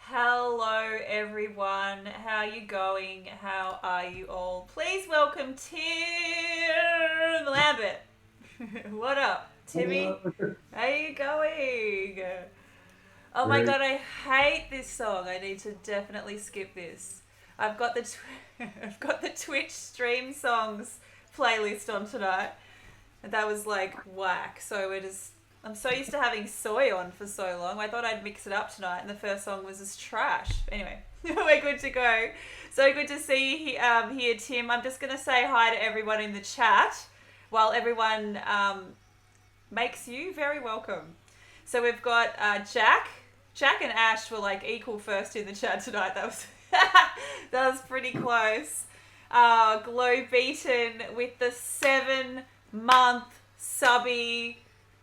Hello, everyone. How are you going? How are you all? Please welcome Tim Lambert. What up, Timmy? How are you going? Oh my Great. god, I hate this song. I need to definitely skip this. I've got the I've got the Twitch stream songs playlist on tonight. And that was like whack. So I'm so used to having soy on for so long. I thought I'd mix it up tonight, and the first song was just trash. Anyway, we're good to go. So good to see you here, Tim. I'm just going to say hi to everyone in the chat while everyone makes you very welcome. So we've got Jack. Jack and Ash were like equal first in the chat tonight. That was that was pretty close. Glow Beaten with the 7-month subby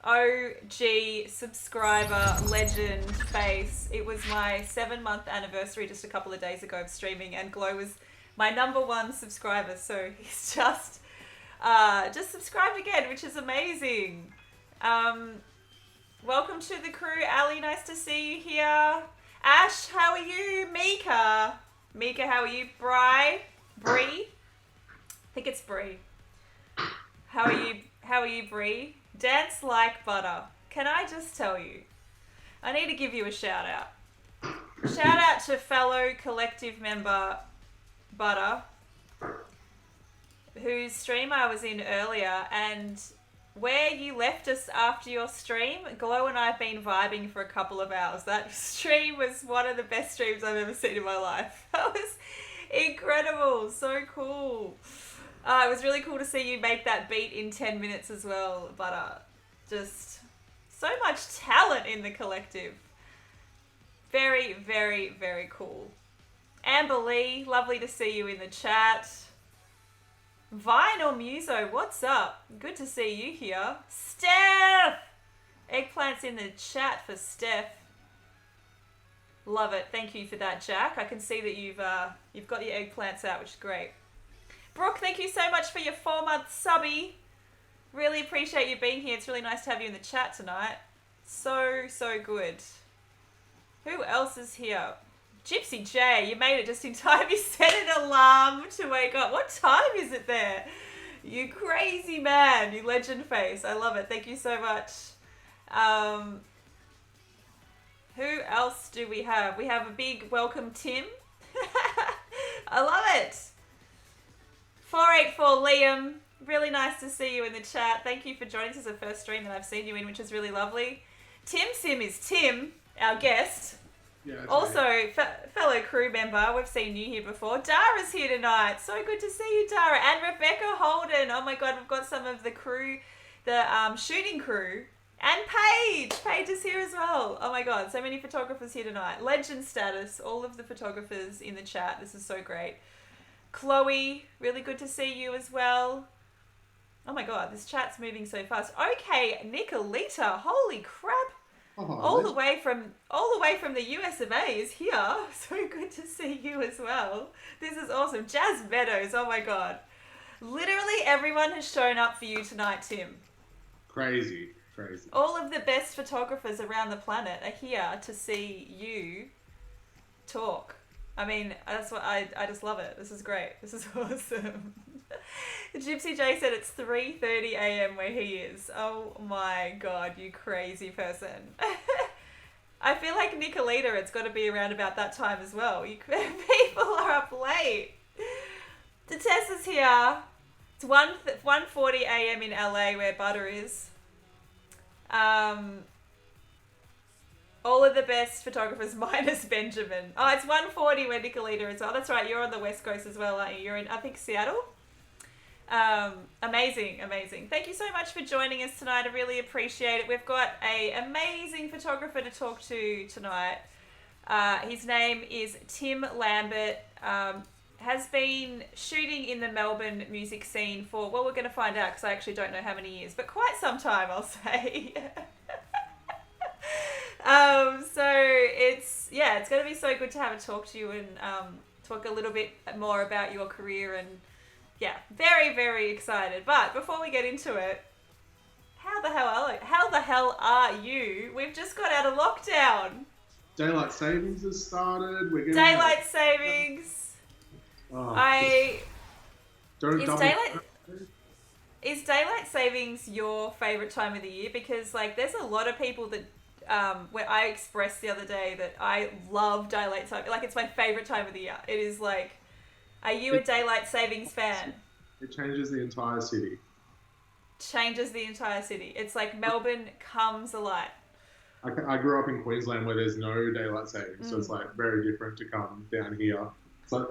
OG subscriber legend face. It was my 7-month anniversary just a couple of days ago of streaming, and Glow was my #1 subscriber, so he's just subscribed again, which is amazing. Welcome to the crew, Ali. Nice to see you here. Ash, how are you? Mika, how are you? Bree? I think it's Bree. How are you, Bree? Dance like butter. Can I just tell you? I need to give you a shout out. Shout out to fellow collective member Butter. whose stream I was in earlier, and where you left us after your stream, Glow and I have been vibing for a couple of hours. That stream was one of the best streams I've ever seen in my life. That was incredible. So cool. It was really cool to see you make that beat in 10 minutes as well. But just so much talent in the collective. Very, very, very cool. Amber Lee, lovely to see you in the chat. Vine or Muso, what's up? Good to see you here. Steph! Eggplant's in the chat for Steph. Love it. Thank you for that, Jack. I can see that you've got your eggplants out, which is great. Brooke, thank you so much for your 4-month subby. Really appreciate you being here. It's really nice to have you in the chat tonight. So, so good. Who else is here? Gypsy J, you made it just in time. You set an alarm to wake up. What time is it there? You crazy man, you legend face. I love it. Thank you so much. Who else do we have? We have a big welcome, Tim. I love it. 484 Liam, really nice to see you in the chat. Thank you for joining us. This is the first stream that I've seen you in, which is really lovely. Tim Sim is Tim, our guest. Yeah, also, fellow crew member, we've seen you here before. Dara's here tonight. So good to see you, Dara. And Rebecca Holden. Oh my God, we've got some of the crew, the shooting crew. And Paige. Paige is here as well. Oh my God, so many photographers here tonight. Legend status, all of the photographers in the chat. This is so great. Chloe, really good to see you as well. Oh my God, this chat's moving so fast. Okay, Nicolita, holy crap. All the way from the US of A is here. So good to see you as well. This is awesome. Jazz Meadows, oh my God. Literally everyone has shown up for you tonight, Tim. Crazy. All of the best photographers around the planet are here to see you talk. I mean, that's what I just love it. This is great. This is awesome. Gypsy J said it's 3:30 a.m. where he is. Oh my God, you crazy person. I feel like Nicolita, it's got to be around about that time as well. People are up late. Tessa's here. It's 1:40 a.m. in LA where Butter is. All of the best photographers minus Benjamin. Oh, it's 1:40 where Nicolita is. Oh, that's right. You're on the West Coast as well, aren't you? You're in, I think, Seattle. Amazing. Thank you so much for joining us tonight. I really appreciate it. We've got an amazing photographer to talk to tonight. His name is Tim Lambert. Has been shooting in the Melbourne music scene for, well, we're going to find out because I actually don't know how many years, but quite some time, I'll say. So it's going to be so good to have a talk to you and talk a little bit more about your career and yeah, very, very excited. But before we get into it, how the hell are you? We've just got out of lockdown. Daylight savings has started. We're getting daylight savings. Is daylight savings your favorite time of the year? Because like, there's a lot of people that where I expressed the other day that I love daylight savings. Like, it's my favorite time of the year. It is like, are you a daylight savings fan? It changes the entire city. Changes the entire city. It's like Melbourne comes alive. I grew up in Queensland where there's no daylight savings, so it's like very different to come down here. It's like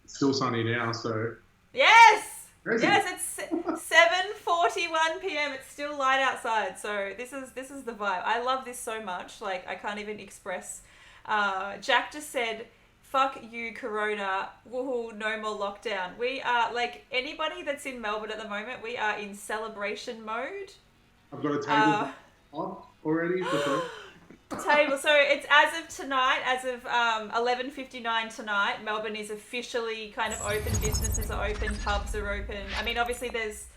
still sunny now, so yes, crazy. Yes, it's 7:41 p.m. It's still light outside, so this is the vibe. I love this so much. Like, I can't even express. Jack just said, "Fuck you, Corona. Woohoo, no more lockdown." We are, like, anybody that's in Melbourne at the moment, we are in celebration mode. I've got a table off already. Table. So it's as of tonight, as of 11:59 tonight, Melbourne is officially kind of open. Businesses are open. Pubs are open. I mean, obviously there's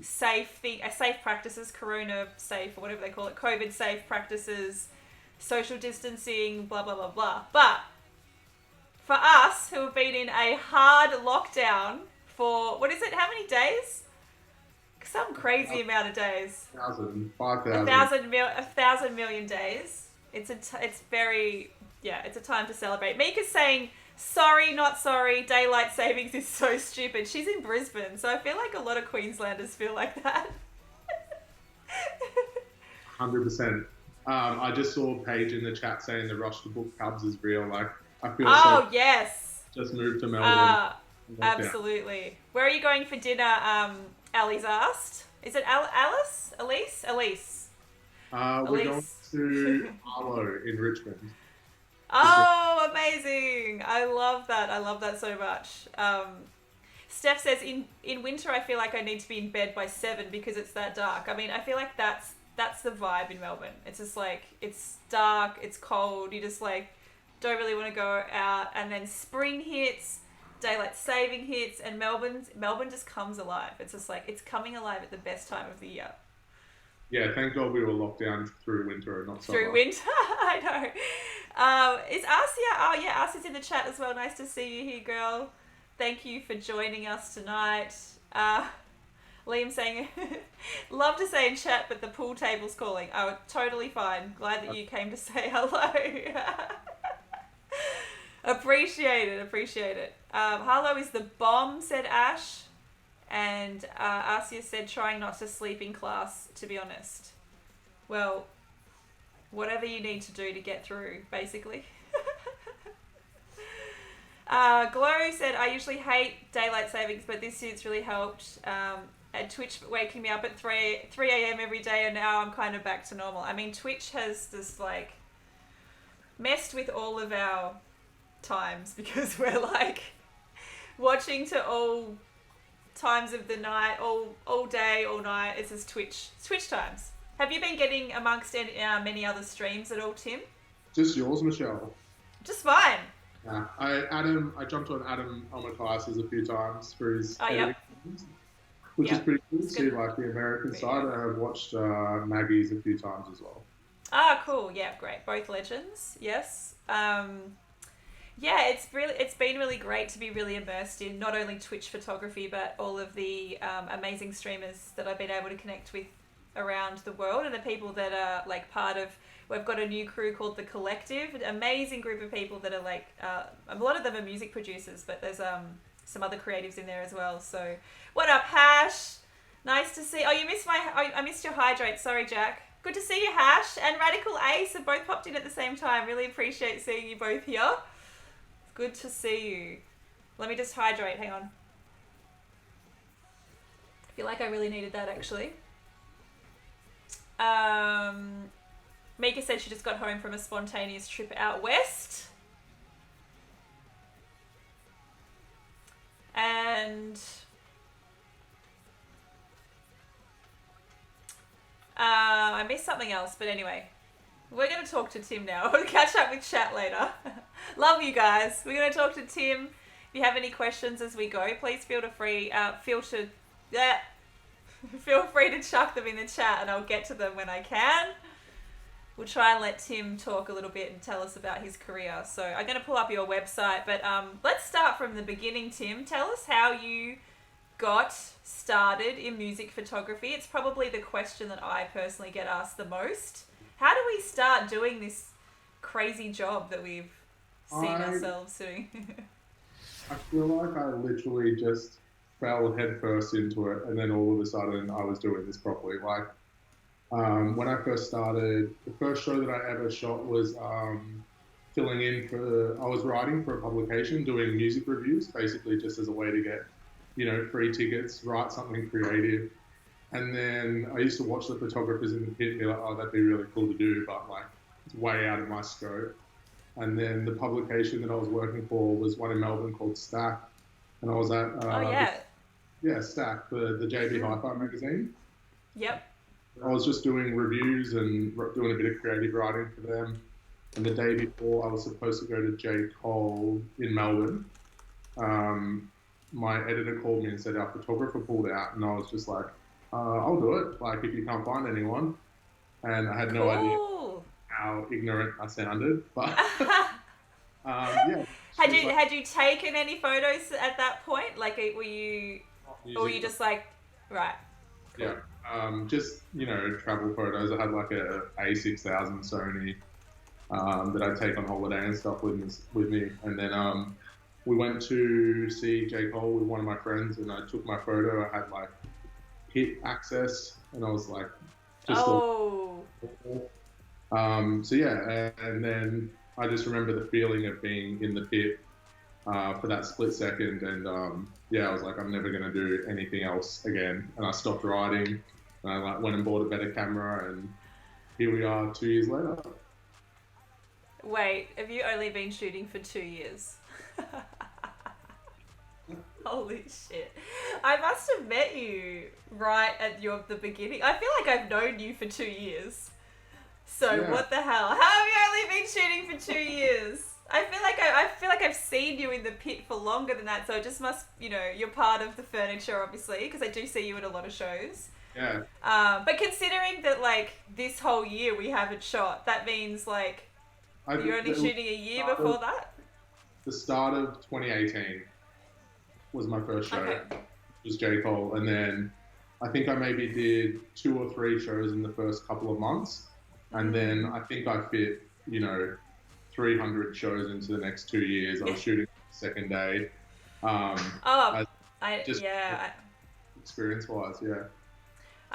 safe practices, Corona safe or whatever they call it, COVID safe practices, social distancing, blah, blah, blah, blah. But for us who have been in a hard lockdown for, what is it? How many days? Some crazy amount of days. 5,000. 1,000 million days. It's a time to celebrate. Mika's saying Sorry, not sorry. Daylight savings is so stupid. She's in Brisbane, so I feel like a lot of Queenslanders feel like that. 100%. I just saw Paige in the chat saying the rush to book pubs is real. Like, I feel Oh, yes. just moved to Melbourne. Absolutely. Where are you going for dinner? Ali's asked. Is it Alice? Elise? Elise. We're going to Arlo in Richmond. Oh, amazing. I love that. I love that so much. Steph says, in winter, I feel like I need to be in bed by 7 because it's that dark. I mean, I feel like that's the vibe in Melbourne. It's just like, it's dark, it's cold, you just like don't really want to go out, and then spring hits, daylight saving hits, and Melbourne just comes alive. It's just like, it's coming alive at the best time of the year. Yeah, thank God we were locked down through winter and not summer. Through winter, I know. Is Asia? Oh yeah, Asia's in the chat as well. Nice to see you here, girl. Thank you for joining us tonight. Liam saying, love to say in chat, but the pool table's calling. Oh, totally fine. Glad that you came to say hello. Appreciate it. Harlow is the bomb, said Ash. And Asia said, trying not to sleep in class, to be honest. Well, whatever you need to do to get through, basically. Glow said, I usually hate daylight savings, but this year it's really helped. At Twitch waking me up at 3 a.m. every day, and now I'm kind of back to normal. I mean, Twitch has just like messed with all of our times because we're like watching to all times of the night, all day, all night. It's just Twitch times. Have you been getting amongst many other streams at all, Tim? Just yours, Michelle. Just fine. Yeah, I jumped on Adam Omakai's a few times for his editing, which is pretty cool to see, like the American side. I've watched Maggie's a few times as well. Ah, cool. Yeah, great. Both legends. Yes. Yeah, it's been really great to be really immersed in not only Twitch photography, but all of the amazing streamers that I've been able to connect with around the world, and the people that are like part of. We've got a new crew called The Collective, an amazing group of people that are like, a lot of them are music producers, but there's some other creatives in there as well. So, what up, Hash? Nice to see. Oh, you missed I missed your hydrate. Sorry, Jack. Good to see you, Hash and Radical Ace have both popped in at the same time. Really appreciate seeing you both here. It's good to see you. Let me just hydrate. Hang on. I feel like I really needed that actually. Mika said she just got home from a spontaneous trip out west. And I missed something else, but anyway. We're going to talk to Tim now. We'll catch up with chat later. Love you guys. We're going to talk to Tim. If you have any questions as we go, please feel free to chuck them in the chat and I'll get to them when I can. We'll try and let Tim talk a little bit and tell us about his career. So I'm going to pull up your website, but let's start from the beginning, Tim. Tell us how you got started in music photography. It's probably the question that I personally get asked the most. How do we start doing this crazy job that we've seen ourselves doing? I feel like I literally just fell headfirst into it, and then all of a sudden I was doing this properly. Like, when I first started, the first show that I ever shot was filling in I was writing for a publication, doing music reviews, basically just as a way to get, free tickets, write something creative. And then I used to watch the photographers in the pit and be like, oh, that'd be really cool to do, but like, it's way out of my scope. And then the publication that I was working for was one in Melbourne called Stack. And I was at, Stack, the JB Hi-Fi magazine. Yep. I was just doing reviews and doing a bit of creative writing for them. And the day before, I was supposed to go to J. Cole in Melbourne. My editor called me and said our photographer pulled out, and I was just like, I'll do it, like, if you can't find anyone. And I had no idea how ignorant I sounded, but yeah. Had you taken any photos at that point? Like, were you just like, right? Cool. Yeah, just travel photos. I had like a A6000 Sony that I take on holiday and stuff with me, and then we went to see J. Cole with one of my friends, and I took my photo. I had like pit access, and I was like, just all. Oh, So yeah, and then I just remember the feeling of being in the pit for that split second, and yeah, I was like, I'm never gonna do anything else again, and I stopped riding, and I like went and bought a better camera, and here we are 2 years later. wait, have you only been shooting for 2 years? Holy shit. I must have met you right at the beginning. I feel like I've known you for 2 years. So Yeah. what the hell? How have you only been shooting for 2 years? I feel like I've seen you in the pit for longer than that. So it just must, you're part of the furniture, obviously, because I do see you at a lot of shows. Yeah, But considering that like this whole year we haven't shot, that means like you're only shooting a year before that. the start of 2018 was my first show. Okay. It was J. Cole, and then I think I maybe did 2 or 3 shows in the first couple of months, and then I think I fit 300 shows into the next 2 years. I was shooting the second day. Experience-wise, yeah.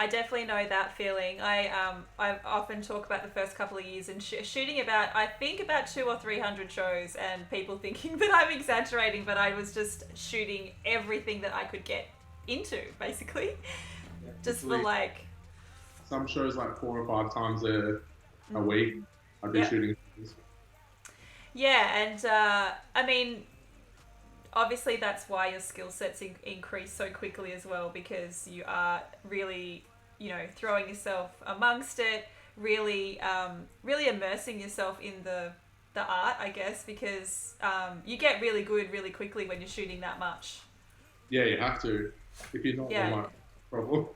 I definitely know that feeling. I often talk about the first couple of years and shooting about 200 or 300 shows, and people thinking that I'm exaggerating, but I was just shooting everything that I could get into, basically, just for like. Some shows like 4 or 5 times a week. I'd be shooting. Yeah, and I mean, obviously that's why your skill sets increase so quickly as well, because you are really, throwing yourself amongst it, really, really immersing yourself in the art, I guess, because you get really good really quickly when you're shooting that much. Yeah, you have to. If you're not, there might be a problem.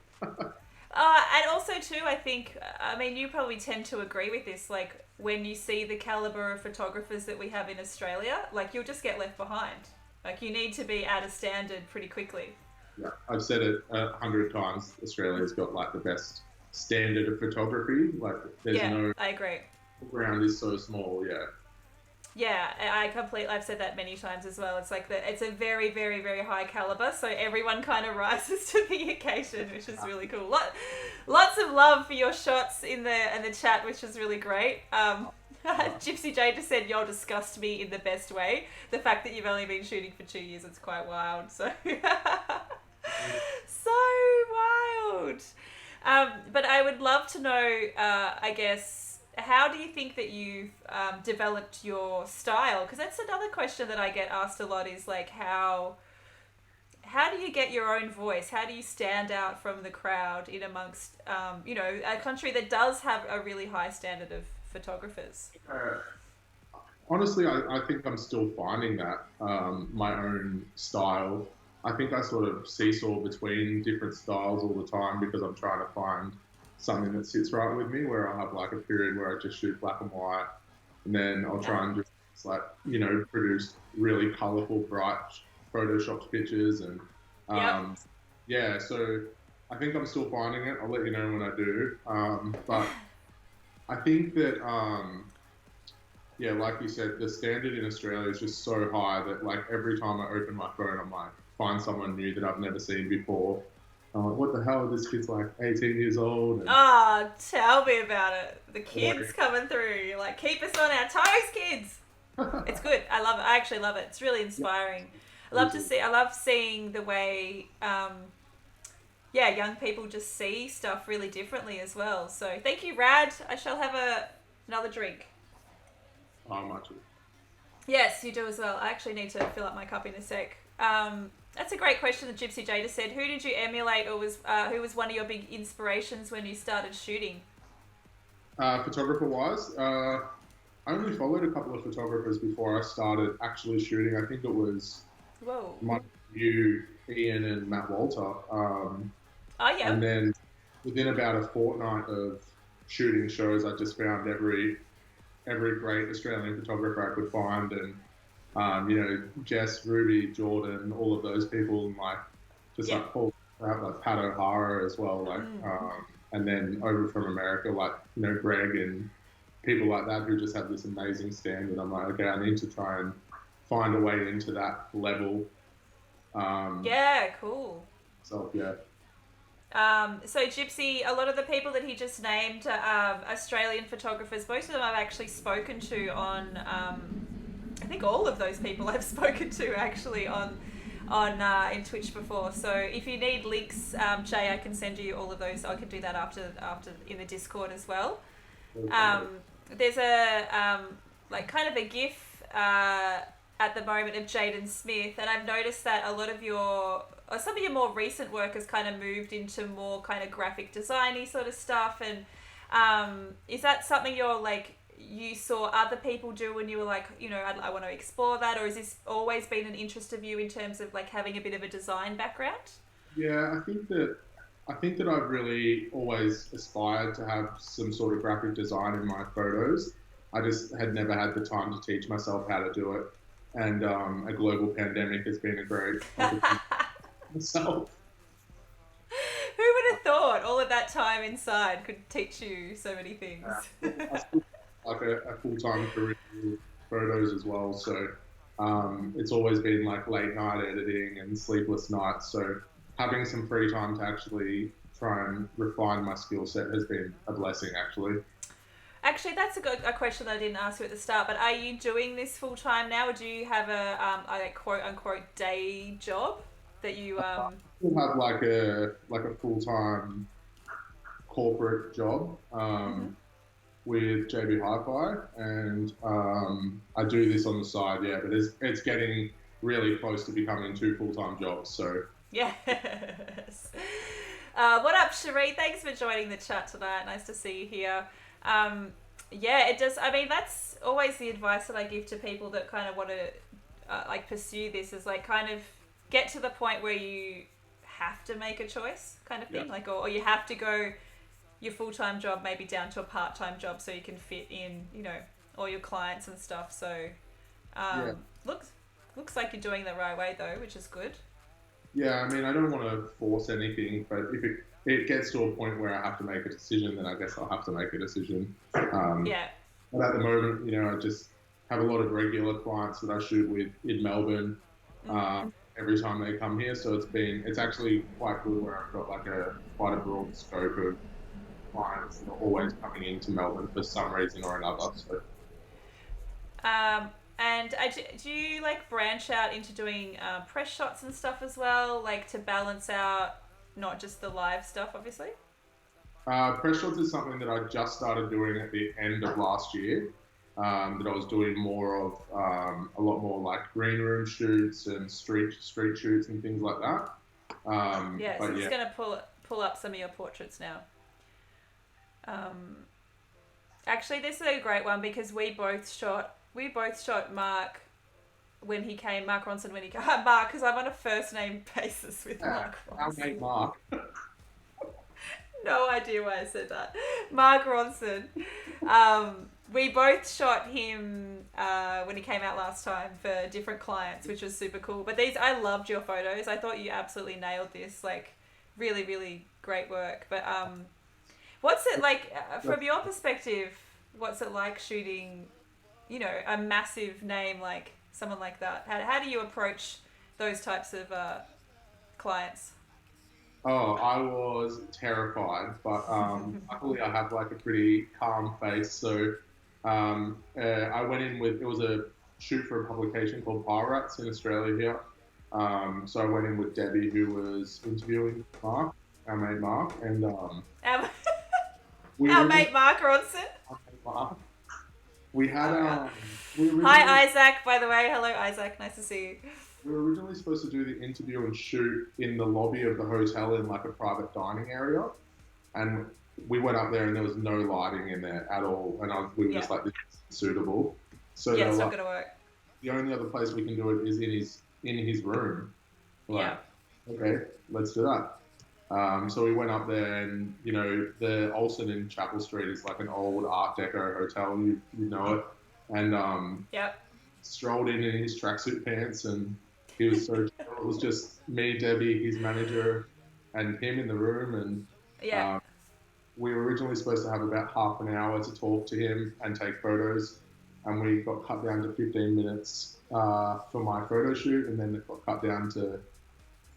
And also too, I think, I mean, you probably tend to agree with this, like when you see the caliber of photographers that we have in Australia, like you'll just get left behind. Like you need to be at a standard pretty quickly. Yeah, I've said it 100 times. Australia's got like the best standard of photography. Like there's I agree. The ground is so small. Yeah. Yeah, I've said that many times as well. It's like it's a very, very, very high caliber, so everyone kind of rises to the occasion, which is really cool. Lots of love for your shots in the chat, which is really great. Gypsy J just said, "You'll disgust me in the best way." The fact that you've only been shooting for 2 years, it's quite wild. So, so wild. But I would love to know, I guess, how do you think that you've developed your style? Because that's another question that I get asked a lot, is like how do you get your own voice? How do you stand out from the crowd in amongst, a country that does have a really high standard of photographers? Honestly, I think I'm still finding that, my own style. I think I sort of seesaw between different styles all the time because I'm trying to find something that sits right with me, where I'll have like a period where I just shoot black and white, and then I'll try and just like, produce really colourful, bright photoshopped pictures, and so I think I'm still finding it. I'll let you know when I do. But I think that, like you said, the standard in Australia is just so high that like every time I open my phone, I'm like, find someone new that I've never seen before. I'm like, what the hell? This kid's like 18 years old. And tell me about it. The kids coming through. You're like, keep us on our toes, kids. It's good. I love it. I actually love it. It's really inspiring. I love seeing the way, young people just see stuff really differently as well. So thank you, Rad. I shall have another drink. Oh, much. Yes, you do as well. I actually need to fill up my cup in a sec. That's a great question that Gypsy J just said. Who did you emulate, or who was one of your big inspirations when you started shooting? Photographer-wise, I only followed a couple of photographers before I started actually shooting. I think it was you, Ian, and Matt Walter. And then within about a fortnight of shooting shows, I just found every great Australian photographer I could find, and Jess, Ruby, Jordan, all of those people, and like Paul, like Pat O'Hara as well, like, and then over from America, like Greg and people like that who just have this amazing standard. I'm like, okay, I need to try and find a way into that level. Yeah, cool. So yeah. So Gypsy, a lot of the people that he just named are Australian photographers. Most of them I've actually spoken to on. I think all of those people I've spoken to actually on in Twitch before. So if you need links, Jay, I can send you all of those. I can do that after in the Discord as well. Okay. There's a like kind of a GIF at the moment of Jaden Smith, and I've noticed that a lot of or some of your more recent work has kind of moved into more kind of graphic designy sort of stuff. And is that something you saw other people do when you were like, I want to explore that, or has this always been an interest of you in terms of like having a bit of a design background? Yeah, I think that I've really always aspired to have some sort of graphic design in my photos. I just had never had the time to teach myself how to do it, and a global pandemic has been a great opportunity for myself. Who would have thought all of that time inside could teach you so many things? I still like a full time career with photos as well, so it's always been like late night editing and sleepless nights. So having some free time to actually try and refine my skill set has been a blessing, actually. Actually, that's a question that I didn't ask you at the start. But are you doing this full time now, or do you have a quote unquote day job that you Still have like a full time corporate job Mhm. with JB Hi-Fi, and I do this on the side, yeah. But it's getting really close to becoming two full time jobs. So Yes. What up, Cherie? Thanks for joining the chat tonight. Nice to see you here. Yeah, it does. I mean, that's always the advice that I give to people that kind of want to like pursue this is like kind of get to the point where you have to make a choice, kind of yeah, thing. Like, or you have to go your full time job maybe down to a part time job so you can fit in, all your clients and stuff. So, yeah. um, looks like you're doing the right way though, which is good. Yeah, I mean, I don't want to force anything, but if it gets to a point where I have to make a decision, then I guess I'll have to make a decision. Yeah. But at the moment, I just have a lot of regular clients that I shoot with in Melbourne Mm. every time they come here. So it's actually quite good where I've got like quite a broad scope of clients that are always coming into Melbourne for some reason or another. So Um, and do you like branch out into doing press shots and stuff as well, like to balance out not just the live stuff, obviously? press shots is something that I just started doing at the end of last year. That I was doing more of a lot more like green room shoots and street shoots and things like that. Yeah, so But just yeah, gonna pull up some of your portraits now. Um, Actually, this is a great one because we both shot Mark Ronson when he came. Mark, because I'm on a first name basis with yeah, Mark our mate Ronson. Mark. No idea why I said that. Mark Ronson. We both shot him when he came out last time for different clients, which was super cool. But I loved your photos. I thought you absolutely nailed this. Like, really, really great work. But what's it like from your perspective? What's it like shooting, a massive name like someone like that? How do you approach those types of clients? Oh, I was terrified, but luckily I have like a pretty calm face. So I went in with it was a shoot for a publication called Pirates in Australia here. So I went in with Debbie, who was interviewing Mark, our mate Mark, and Our, we our originally mate Mark Ronson. Mark, we had Far out. we originally Hi, Isaac, by the way. Hello, Isaac. Nice to see you. we were originally supposed to do the interview and shoot in the lobby of the hotel in like a private dining area, and we went up there and there was no lighting in there at all, and we were Yeah. just like, this isn't suitable. So they Yeah, were it's not like, going to work. the only other place we can do it is in his room. We're Yeah. like, okay, let's do that. So we went up there, and the Olsen in Chapel Street is like an old Art Deco hotel. You know it, and Yep. strolled in his tracksuit pants, and he was so chill. It was just me, Debbie, his manager, and him in the room, and Yeah. um, we were originally supposed to have about half an hour to talk to him and take photos. and we got cut down to 15 minutes for my photo shoot, and then it got cut down to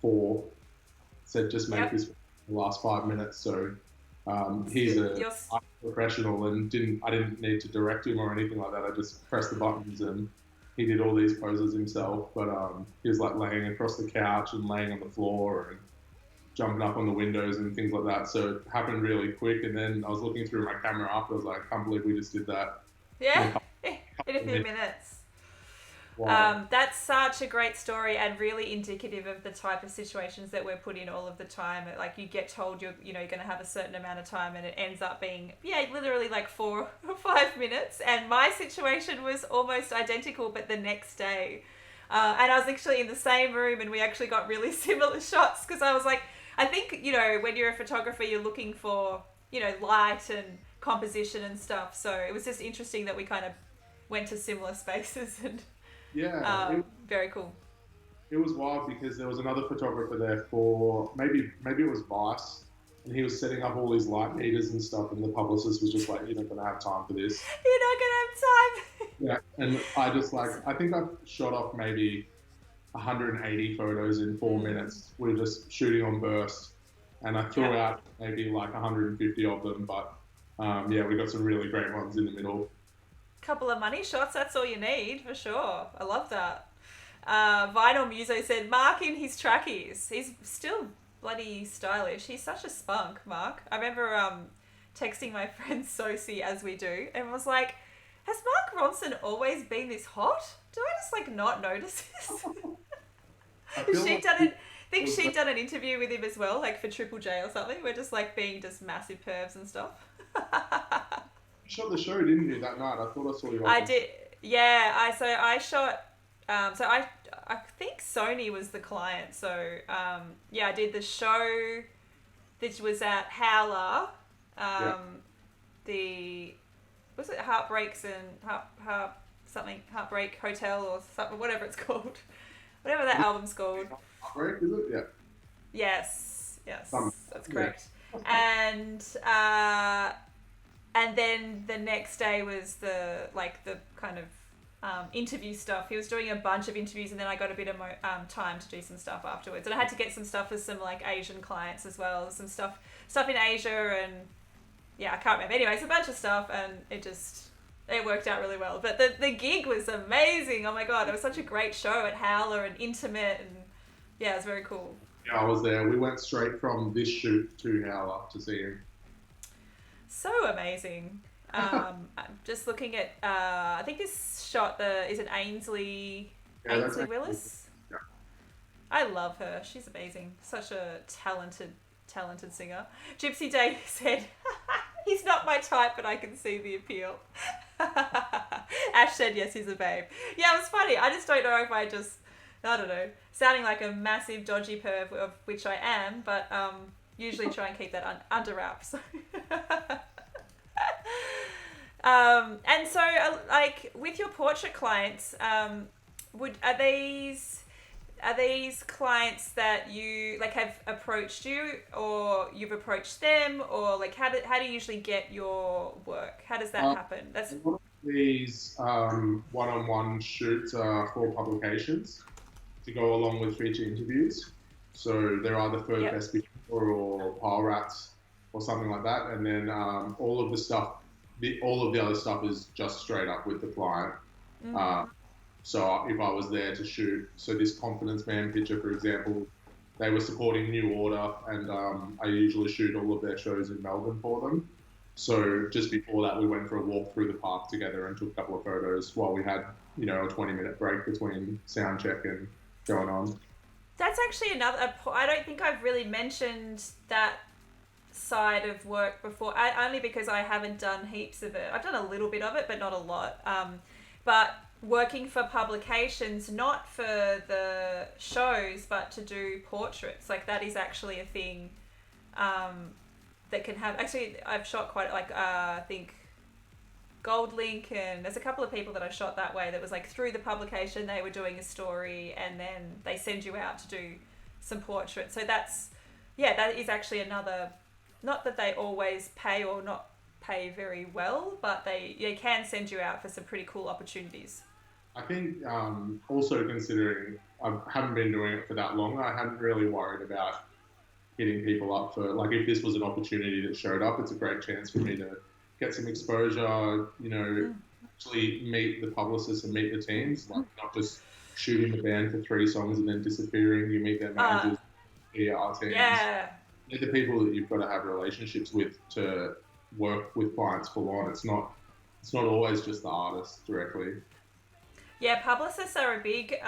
4. Said just make Yep. this the last 5 minutes. So he's You're, a you're professional, and I didn't need to direct him or anything like that. I just pressed the buttons, and he did all these poses himself. But he was like laying across the couch and laying on the floor and jumping up on the windows and things like that. So it happened really quick. And then I was looking through my camera after. I was like, I can't believe we just did that in yeah, a in a couple of few minutes. minutes. Wow. That's such a great story and really indicative of the type of situations that we're put in all of the time. Like you get told you're going to have a certain amount of time and it ends up being literally like 4 or 5 minutes. And my situation was almost identical, but the next day, and I was actually in the same room and we actually got really similar shots because I was like, I think when you're a photographer, you're looking for light and composition and stuff. So it was just interesting that we kind of went to similar spaces and. Yeah, Very cool. it was wild because there was another photographer there for maybe it was Vice, and he was setting up all these light meters and stuff, and the publicist was just like, "You're not gonna have time for this." You're not gonna have time. Yeah, and I think I shot off maybe 180 photos in 4 minutes. We were just shooting on burst, and I threw out maybe like 150 of them, but we got some really great ones in the middle. Couple of money shots, that's all you need for sure. I love that. Vinyl Muso said Mark in his trackies. He's still bloody stylish. He's such a spunk, Mark. I remember texting my friend Sosie as we do and was like, has Mark Ronson always been this hot? Do I just like not notice this? I think she'd done an interview with him as well, like for Triple J or something. We're just like being just massive pervs and stuff. You shot the show, didn't you, that night? I thought I saw you. I did. Yeah. I shot. I think Sony was the client. So I did the show. This was at Howler. Was it Heartbreaks and Heartbreak Hotel or something, whatever it's called, whatever that album's called. Heartbreak, is it? Yeah. Yes, that's correct. Yeah. And then the next day was the kind of interview stuff. He was doing a bunch of interviews, and then I got a bit of time to do some stuff afterwards. And I had to get some stuff with some like Asian clients as well, some stuff in Asia, and I can't remember. Anyway, it's a bunch of stuff, and it worked out really well. But the gig was amazing. Oh my god, it was such a great show at Howler and intimate, and it was very cool. Yeah, I was there. We went straight from this shoot to Howler to see him. So amazing. I'm just looking at I think this shot is it Ainsley Willis? Yeah. I love her. She's amazing. Such a talented singer. Gypsy Day said, he's not my type, but I can see the appeal. Ash said yes, he's a babe. Yeah, it was funny. I just don't know if I don't know, sounding like a massive dodgy perv, of which I am, but usually try and keep that under wraps. And so, like with your portrait clients, are these clients that you like have approached you, or you've approached them, or like how do you usually get your work? How does that happen? That's a lot of these one-on-one shoots are for publications to go along with feature interviews. So they're either for Best Picture or Pile Rats or something like that, and then all of the other stuff is just straight up with the client. Mm-hmm. So if I was there to shoot, this Confidence Man picture, for example, they were supporting New Order, and I usually shoot all of their shows in Melbourne for them. So just before that, we went for a walk through the park together and took a couple of photos while we had, a 20-minute break between sound check and going on. That's actually I don't think I've really mentioned that side of work before, only because I haven't done heaps of it. I've done a little bit of it, but not a lot. But working for publications, not for the shows, but to do portraits, like that is actually a thing that can have. Actually, I've shot quite I think Gold Link, and there's a couple of people that I shot that way. That was like through the publication, they were doing a story, and then they send you out to do some portraits. So that is actually another. Not that they always pay or not pay very well, but they can send you out for some pretty cool opportunities. I think also considering I haven't been doing it for that long, I hadn't really worried about hitting people up for, like, if this was an opportunity that showed up, it's a great chance for me to get some exposure, actually meet the publicists and meet the teams, like not just shooting the band for 3 songs and then disappearing. You meet their managers, PR teams. Yeah. They're the people that you've got to have relationships with to work with clients full on. It's not always just the artist directly. Yeah, publicists are a big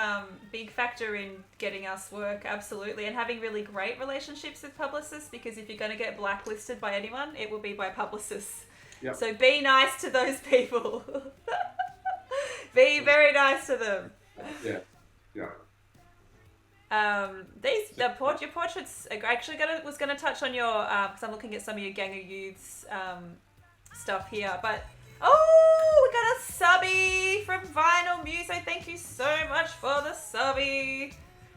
factor in getting us work, absolutely, and having really great relationships with publicists, because if you're going to get blacklisted by anyone, it will be by publicists. Yep. So be nice to those people. Be very nice to them. Yeah. Your portraits. I actually was gonna touch on your because I'm looking at some of your Gang of Youths stuff here, but. Oh, we got a subby from Vinyl Muso. Thank you so much for the subby.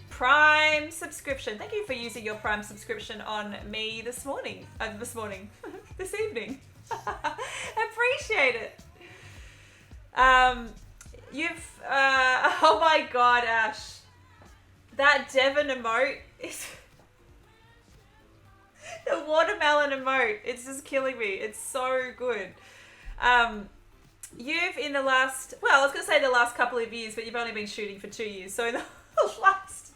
Prime subscription. Thank you for using your Prime subscription on me this evening. Appreciate it. Oh my God, Ash. That Devon emote is... The watermelon emote. It's just killing me. It's so good. You've in the last, I was going to say the last couple of years, but you've only been shooting for 2 years. So in the last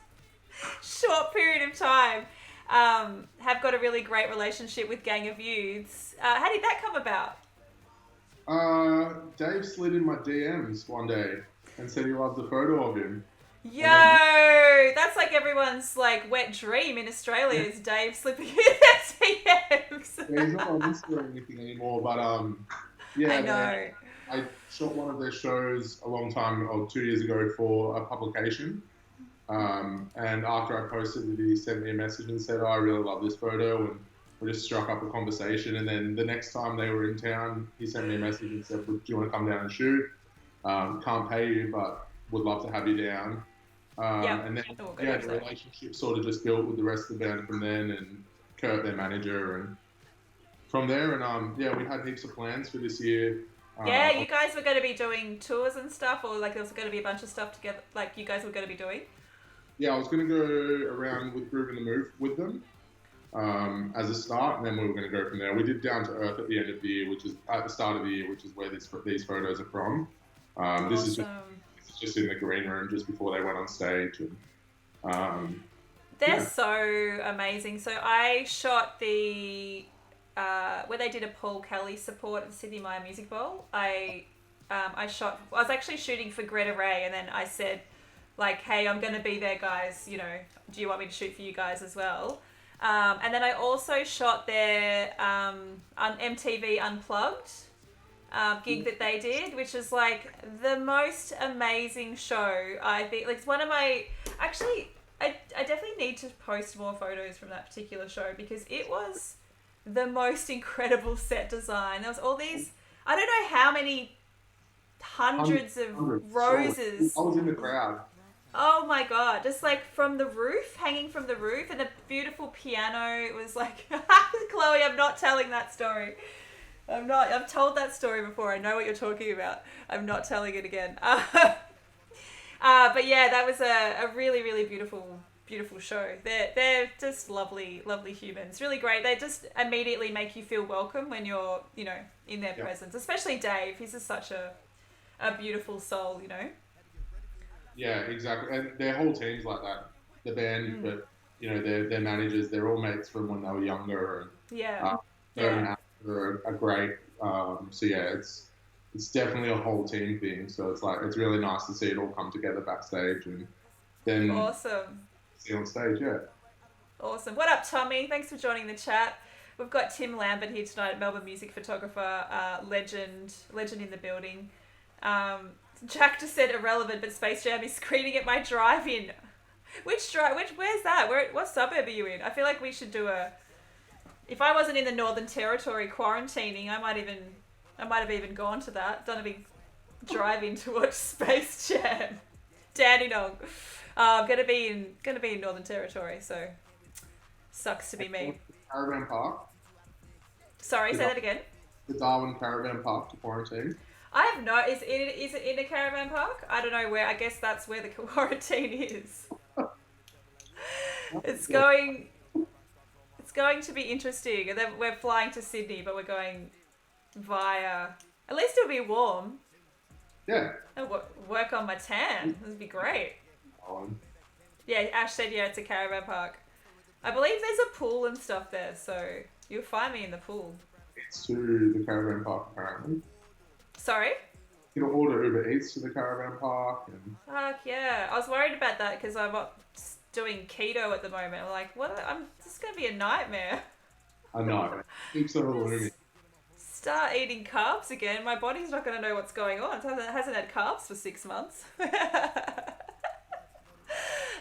short period of time, have got a really great relationship with Gang of Youths. How did that come about? Dave slid in my DMs one day and said he loved a photo of him. Yo, that's like everyone's like wet dream in Australia is Dave slipping in their DMs. Yeah, he's not on Insta or anything anymore, but yeah, I know. I shot one of their shows a long time, or 2 years ago, for a publication. And after I posted it, he sent me a message and said, "Oh, I really love this photo," and we just struck up a conversation. And then the next time they were in town, he sent me a message and said, "Do you want to come down and shoot? Can't pay you, but would love to have you down." And then the relationship sort of just built with the rest of the band from then, and Kurt, their manager, and from there. And we had heaps of plans for this year. You guys were going to be doing tours and stuff, or like there was going to be a bunch of stuff together, like you guys were going to be doing? Yeah, I was going to go around with Groove in the Move with them as a start, and then we were going to go from there. We did Down to Earth at the end of the year, which is at the start of the year, which is where these photos are from. This is just in the green room just before they went on stage. And, they're so amazing. So I shot where they did a Paul Kelly support at the Sydney Myer Music Bowl. I was actually shooting for Greta Ray, and then I said, like, hey, I'm going to be there, guys. Do you want me to shoot for you guys as well? And then I also shot their MTV Unplugged gig that they did, which is like the most amazing show. I think like it's one of my, actually, I definitely need to post more photos from that particular show, because it was the most incredible set design. There was all these, I don't know how many hundreds of roses. I was in the crowd. Oh my God, just like from the roof, hanging from the roof, and the beautiful piano. It was like, Chloe, I'm not telling that story. I've told that story before. I know what you're talking about. I'm not telling it again. But yeah, that was a really, really beautiful show. They're just lovely, lovely humans. Really great. They just immediately make you feel welcome when you're, in their presence. Especially Dave. He's just such a beautiful soul, Yeah, exactly. And their whole team's like that. The band, but their managers, they're all mates from when they were younger. And, are great. So yeah, it's definitely a whole team thing. So it's really nice to see it all come together backstage, and then awesome. See on stage, yeah. Awesome. What up, Tommy? Thanks for joining the chat. We've got Tim Lambert here tonight, Melbourne music photographer, legend in the building. Jack just said irrelevant, but Space Jam is screening at my drive-in. Where's that? What suburb are you in? I feel like we should do if I wasn't in the Northern Territory quarantining, I might have even gone to that. Done a big drive-in to watch Space Jam. Danny Dong. I'm gonna be in Northern Territory, so sucks to be me. Caravan Park. Sorry, say that again. the Darwin Caravan Park to quarantine? I have no. Is it in a caravan park? I don't know where. I guess that's where the quarantine is. It's going. It's going to be interesting. And then we're flying to Sydney, but we're going via. At least it'll be warm. Yeah. I'll work on my tan. This would be great. Um, Yeah, Ash said yeah, it's a caravan park. I believe there's a pool and stuff there, so you'll find me in the pool. it's to the Caravan Park apparently. Sorry? You can order Uber Eats to the Caravan Park, and Fuck yeah. I was worried about that because I'm doing keto at the moment. I'm like, what? This is going to be a nightmare. I know heaps of halloumi. Start eating carbs again. My body's not going to know what's going on. It hasn't had carbs for 6 months.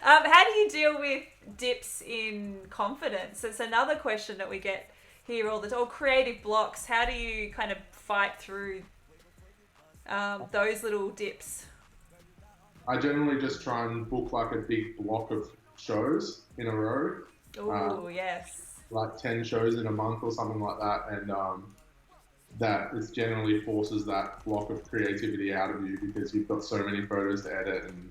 How do you deal with dips in confidence? It's another question that we get here all the time. Or creative blocks. How do you kind of fight through those little dips? I generally just try and book like a big block of shows in a row. Oh, yes. Like 10 shows in a month or something like that, and that it generally forces that block of creativity out of you because you've got so many photos to edit, and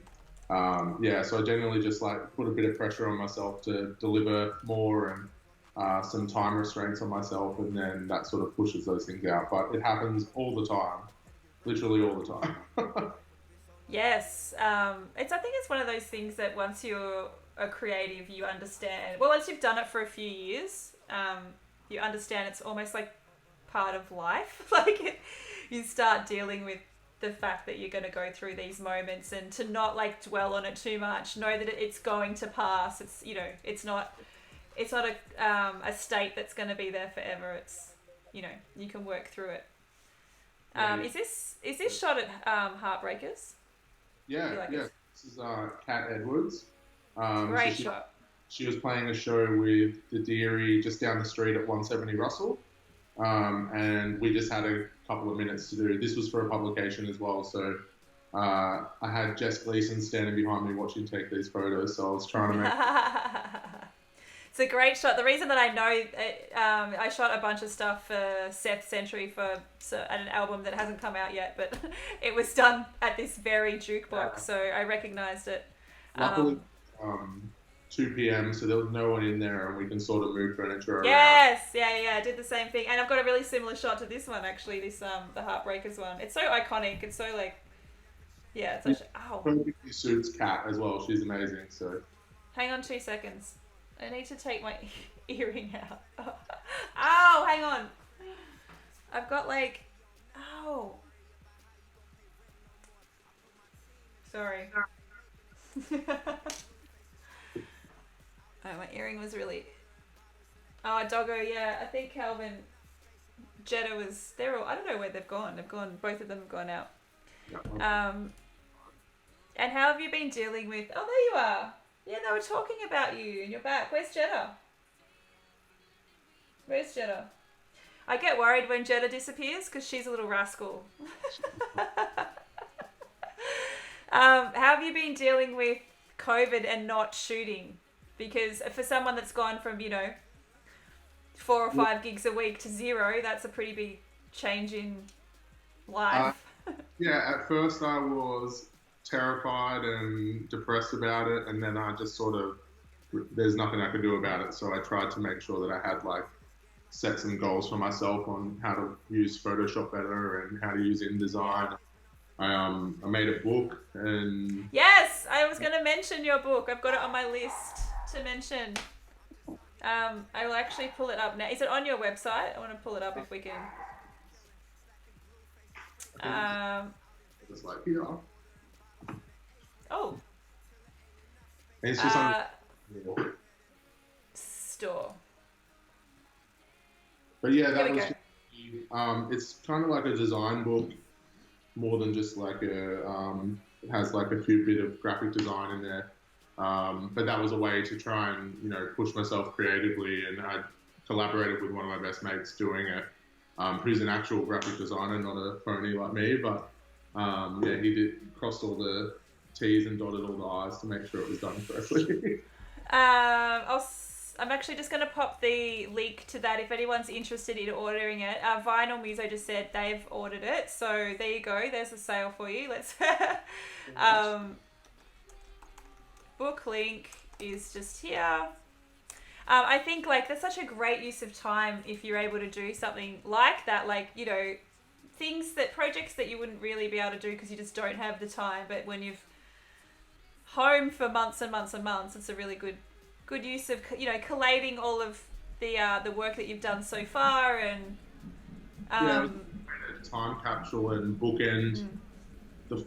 so I generally just like put a bit of pressure on myself to deliver more and some time restraints on myself, and then that sort of pushes those things out. But it happens all the time, literally all the time. Yes. I think it's one of those things that once you're a creative, you understand. Well, once you've done it for a few years, you understand it's almost like part of life. You start dealing with the fact that you're going to go through these moments and to not like dwell on it too much. Know that it's going to pass. It's not a state that's going to be there forever. It's, you can work through it. Is this shot at Heartbreakers? Yeah. This is Kat Edwards. Great shot. She was playing a show with the Deary just down the street at 170 Russell. And we just had a couple of minutes to do. This was for a publication as well, so I had Jess Gleason standing behind me watching take these photos, so I was trying to make... It's a great shot. The reason that I know it, I shot a bunch of stuff for Seth Century at an album that hasn't come out yet, but it was done at this very jukebox, so I recognised it. Luckily, 2 p.m, so there was no one in there, and we can sort of move furniture around. Yes, yeah, I did the same thing, and I've got a really similar shot to this one actually. This the Heartbreakers one. It's so iconic. It's so like, yeah, it's like, ow. Perfectly suits Kat as well. She's amazing. So. Hang on 2 seconds. I need to take my earring out. Ow! Hang on. I've got like, ow. Sorry. Oh, my earring was really... Oh, Doggo, yeah. I think Calvin, Jetta was... They're all... I don't know where they've gone. Both of them have gone out. And how have you been dealing with... Oh, there you are. Yeah, they were talking about you and you're back. Where's Jetta? I get worried when Jetta disappears because she's a little rascal. How have you been dealing with COVID and not shooting? Because for someone that's gone from, 4 or 5 gigs a week to 0, that's a pretty big change in life. At first I was terrified and depressed about it, and then I just sort of, there's nothing I could do about it, so I tried to make sure that I had set some goals for myself on how to use Photoshop better and how to use InDesign. I made a book, and yes, I was going to mention your book. I've got it on my list to mention. I will actually pull it up now. Is it on your website? I want to pull it up if we can. It's here. Oh. It's just on store. But yeah, that was just, it's kind of like a design book more than just like it has like a few bit of graphic design in there. But that was a way to try and, push myself creatively, and I collaborated with one of my best mates doing it, who's an actual graphic designer, not a phony like me, but he crossed all the T's and dotted all the I's to make sure it was done correctly. I'm actually just going to pop the link to that if anyone's interested in ordering it. Vinyl Muso just said they've ordered it, so there you go. There's a sale for you. Let's book link is just here. I think like that's such a great use of time if you're able to do something like that, like, you know, projects that you wouldn't really be able to do because you just don't have the time, but when you've home for months and months and months, it's a really good use of, you know, collating all of the work that you've done so far, and a time capsule and bookend the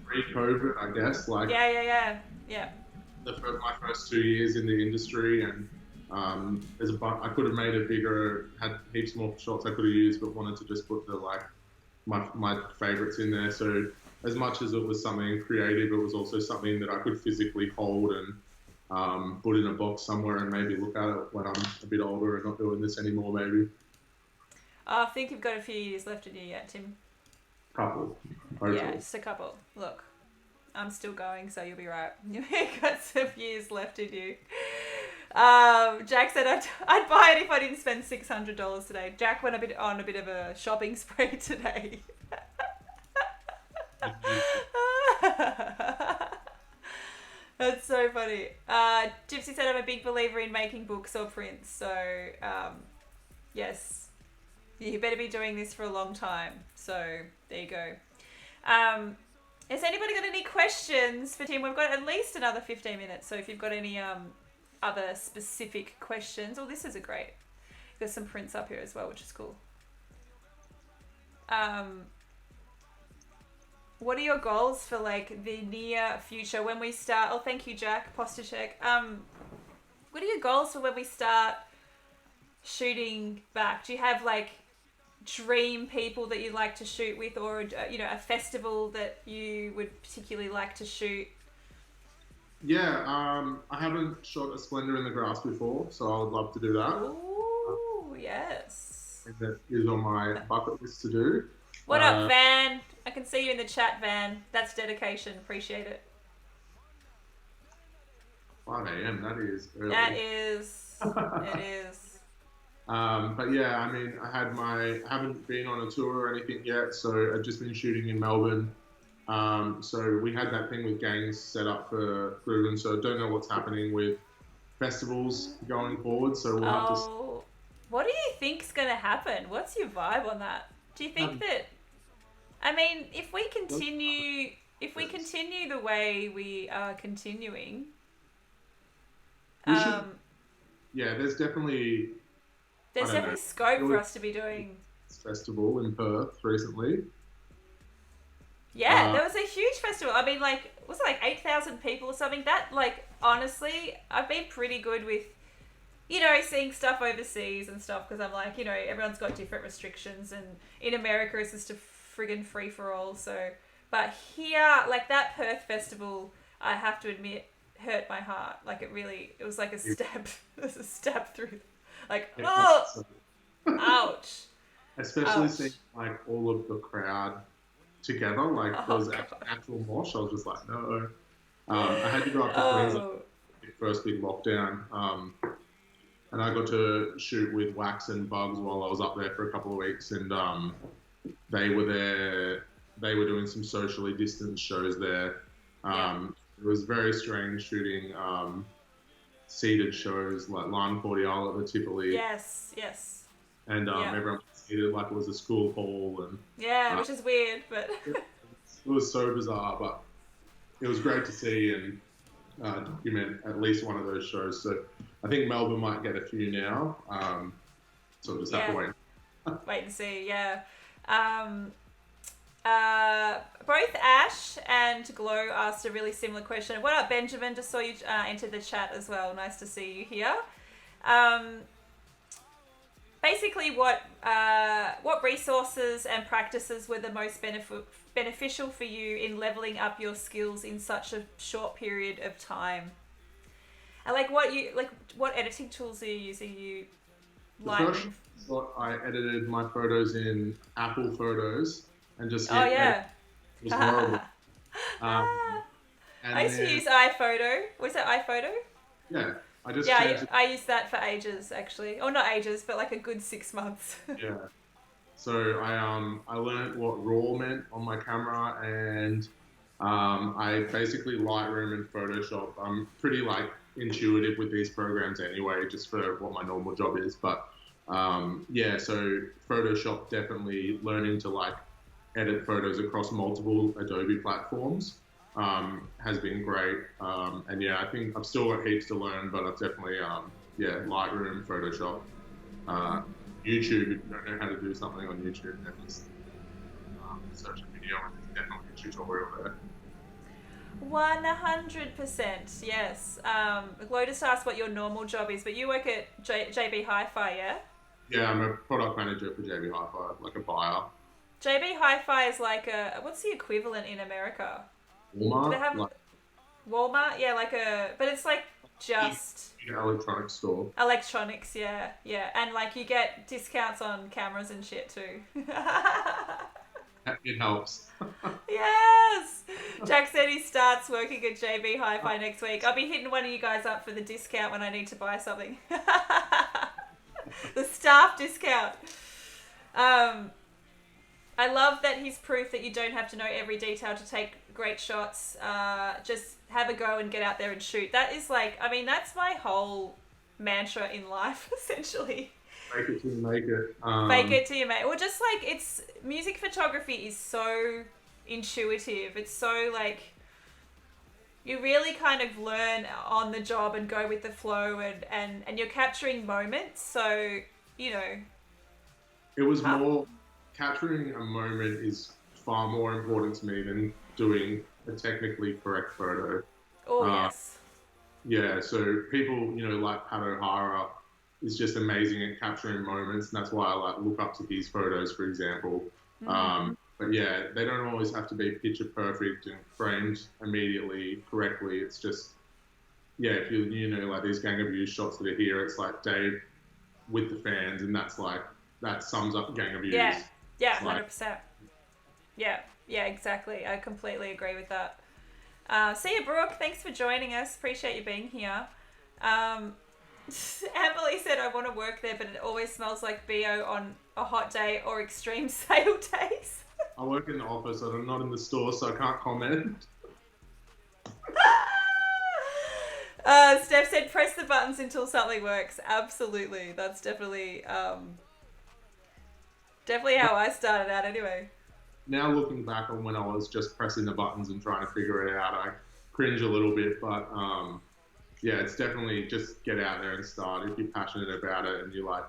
pre-COVID, I guess, like yeah. My first 2 years in the industry, and I could have made it bigger, had heaps more shots I could have used, but wanted to just put the my favorites in there. So as much as it was something creative, it was also something that I could physically hold and put in a box somewhere and maybe look at it when I'm a bit older and not doing this anymore, maybe. I think you've got a few years left in you yet, Tim. Couple. Hopefully. Yeah, just a couple. Look, I'm still going, so you'll be right. You've got some years left in you. Jack said I'd buy it if I didn't spend $600 today. Jack went on a bit of a shopping spree today. That's so funny. Gypsy said I'm a big believer in making books or prints. So, yes, you better be doing this for a long time. So there you go. Has anybody got any questions for Tim? We've got at least another 15 minutes. So if you've got any other specific questions, this is a great. There's some prints up here as well, which is cool. What are your goals for like the near future when we start? Oh, thank you, Jack. Posture check. What are your goals for when we start shooting back? Do you have like dream people that you'd like to shoot with, or you know, a festival that you would particularly like to shoot? Yeah, I haven't shot a Splendor in the Grass before, so I would love to do that. Ooh, yes. And that is on my bucket list to do. What up, Van? I can see you in the chat, Van. That's dedication. Appreciate it. 5 a.m. That is early. That is. It is. But yeah, I mean, I haven't been on a tour or anything yet, so I've just been shooting in Melbourne. So we had that thing with gangs set up for Proven, so I don't know what's happening with festivals going forward. So we'll have to. What do you think's going to happen? What's your vibe on that? Do you think that? I mean, if we continue the way we are continuing, yeah, there's definitely scope for us to be doing festival in Perth recently. Yeah, there was a huge festival. I mean, like, was it like 8,000 people or something? That, like, honestly, I've been pretty good with, you know, seeing stuff overseas and stuff, because I'm like, you know, everyone's got different restrictions, and in America it's just a friggin' free-for-all. So, but here, like, that Perth festival, I have to admit, hurt my heart. Like, it was like a stab. It was a stab through, like, ouch. Especially seeing, like, all of the crowd together, like those actual mosh. I was just like, no. I had to go up to Queensland first big lockdown, and I got to shoot with Wax and Bugs while I was up there for a couple of weeks, and they were there. They were doing some socially distanced shows there. It was very strange shooting seated shows like Line 40 Isle at the Tivoli. Yes. And everyone was seated like it was a school hall, and which is weird, but it was so bizarre, but it was great to see and document at least one of those shows. So I think Melbourne might get a few now. So we'll just have to wait. Wait and see. Yeah. Both Ash and Glow asked a really similar question. What up, Benjamin? Just saw you enter the chat as well. Nice to see you here. Basically, what resources and practices were the most beneficial for you in leveling up your skills in such a short period of time? And what editing tools are you using? First, I edited my photos in Apple Photos and just it was horrible. I used to use iPhoto. Was that iPhoto? Yeah. I just Yeah, changed it. I used that for ages actually, or not ages, but like a good 6 months. Yeah. So I learned what RAW meant on my camera, and I basically Lightroom and Photoshop. I'm pretty like intuitive with these programs anyway, just for what my normal job is. But yeah, so Photoshop, definitely learning to like edit photos across multiple Adobe platforms has been great. And yeah, I think I've still got heaps to learn, but I've definitely yeah, Lightroom, Photoshop, uh, YouTube. If you don't know how to do something on YouTube, then just search a video and there's definitely a tutorial there. 100%, yes. Lotus asked what your normal job is, but you work at JB Hi-Fi, yeah? Yeah, I'm a product manager for JB Hi-Fi, like a buyer. JB Hi-Fi is like what's the equivalent in America? Do they Walmart, have like Walmart? Yeah, like but it's like big, just big electronics store. electronics, yeah, yeah. And like you get discounts on cameras and shit too. It helps. Yes! Jack said he starts working at JB Hi-Fi next week. I'll be hitting one of you guys up for the discount when I need to buy something. The staff discount. Um, I love that he's proof that you don't have to know every detail to take great shots. Just have a go and get out there and shoot. That is like, I mean, that's my whole mantra in life, essentially. Make it till you make it. Fake it till you make. Or just like, it's music photography is so intuitive. It's so like, you really kind of learn on the job and go with the flow, and you're capturing moments. So, you know. It was more capturing a moment is far more important to me than doing a technically correct photo. Oh, Uh, yes. yeah, so people, like Pat O'Hara is just amazing at capturing moments, and that's why I like look up to his photos, for example. But yeah, they don't always have to be picture perfect and framed immediately correctly. It's just yeah, if like these Gang of Youth shots that are here, it's like Dave with the fans, and that's like that sums up Gang of Youth. Yeah. Yeah, It's like 100%. Yeah. Yeah, exactly. I completely agree with that. See you, Brooke. Thanks for joining us. Appreciate you being here. Amberly said, I want to work there, but it always smells like BO on a hot day or extreme sale days. I work in the office, and I'm not in the store, so I can't comment. Steph said, press the buttons until something works. Absolutely. That's definitely definitely how I started out anyway. Now looking back on when I was just pressing the buttons and trying to figure it out, I cringe a little bit, but yeah, it's definitely just get out there and start if you're passionate about it and you I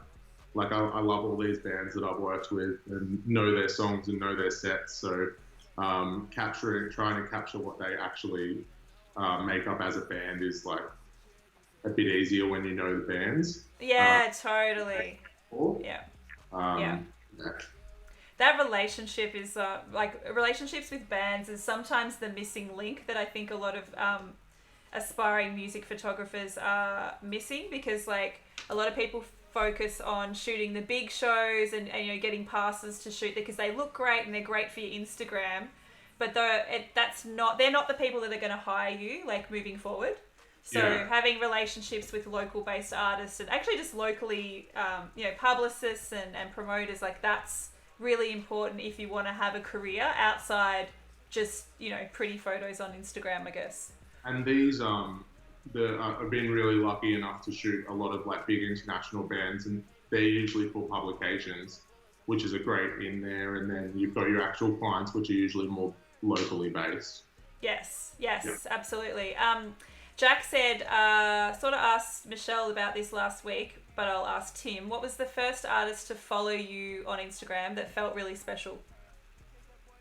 love all these bands that I've worked with and know their songs and know their sets. So trying to capture what they actually make up as a band is like a bit easier when you know the bands. Yeah, totally. Yeah. Yeah. Yeah. That relationship is like relationships with bands is sometimes the missing link that I think a lot of aspiring music photographers are missing, because like a lot of people focus on shooting the big shows and getting passes to shoot because they look great and they're great for your Instagram, but they're not the people that are going to hire you like moving forward. So having relationships with local based artists and actually just locally publicists and promoters, like that's really important if you want to have a career outside just pretty photos on Instagram, I guess. And these I've been really lucky enough to shoot a lot of like big international bands, and they're usually for publications, which is a great in there. And then you've got your actual clients, which are usually more locally based. Yes, absolutely. Jack said, sort of asked Michelle about this last week, but I'll ask Tim. What was the first artist to follow you on Instagram that felt really special?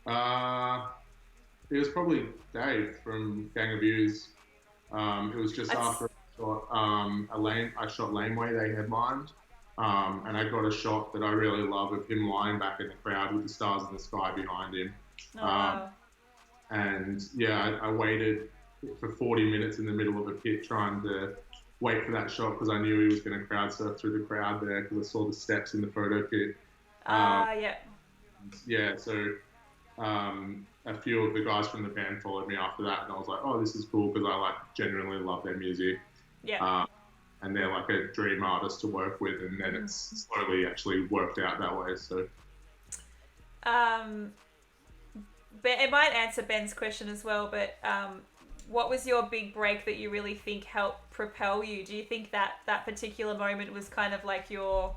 It was probably Dave from Gang of Youths. It was just after I shot Laneway, they headlined. And I got a shot that I really love of him lying back in the crowd with the stars in the sky behind him. Oh, wow. And yeah, I waited for 40 minutes in the middle of a pit trying to wait for that shot because I knew he was going to crowd surf through the crowd there because I saw the steps in the photo pit. Yeah. Yeah, so a few of the guys from the band followed me after that, and I was like, oh, this is cool because I genuinely love their music. Yeah. and they're like a dream artist to work with, and then it's slowly actually worked out that way. So Um, but it might answer Ben's question as well. But what was your big break that you really think helped propel you? Do you think that that particular moment was kind of like your,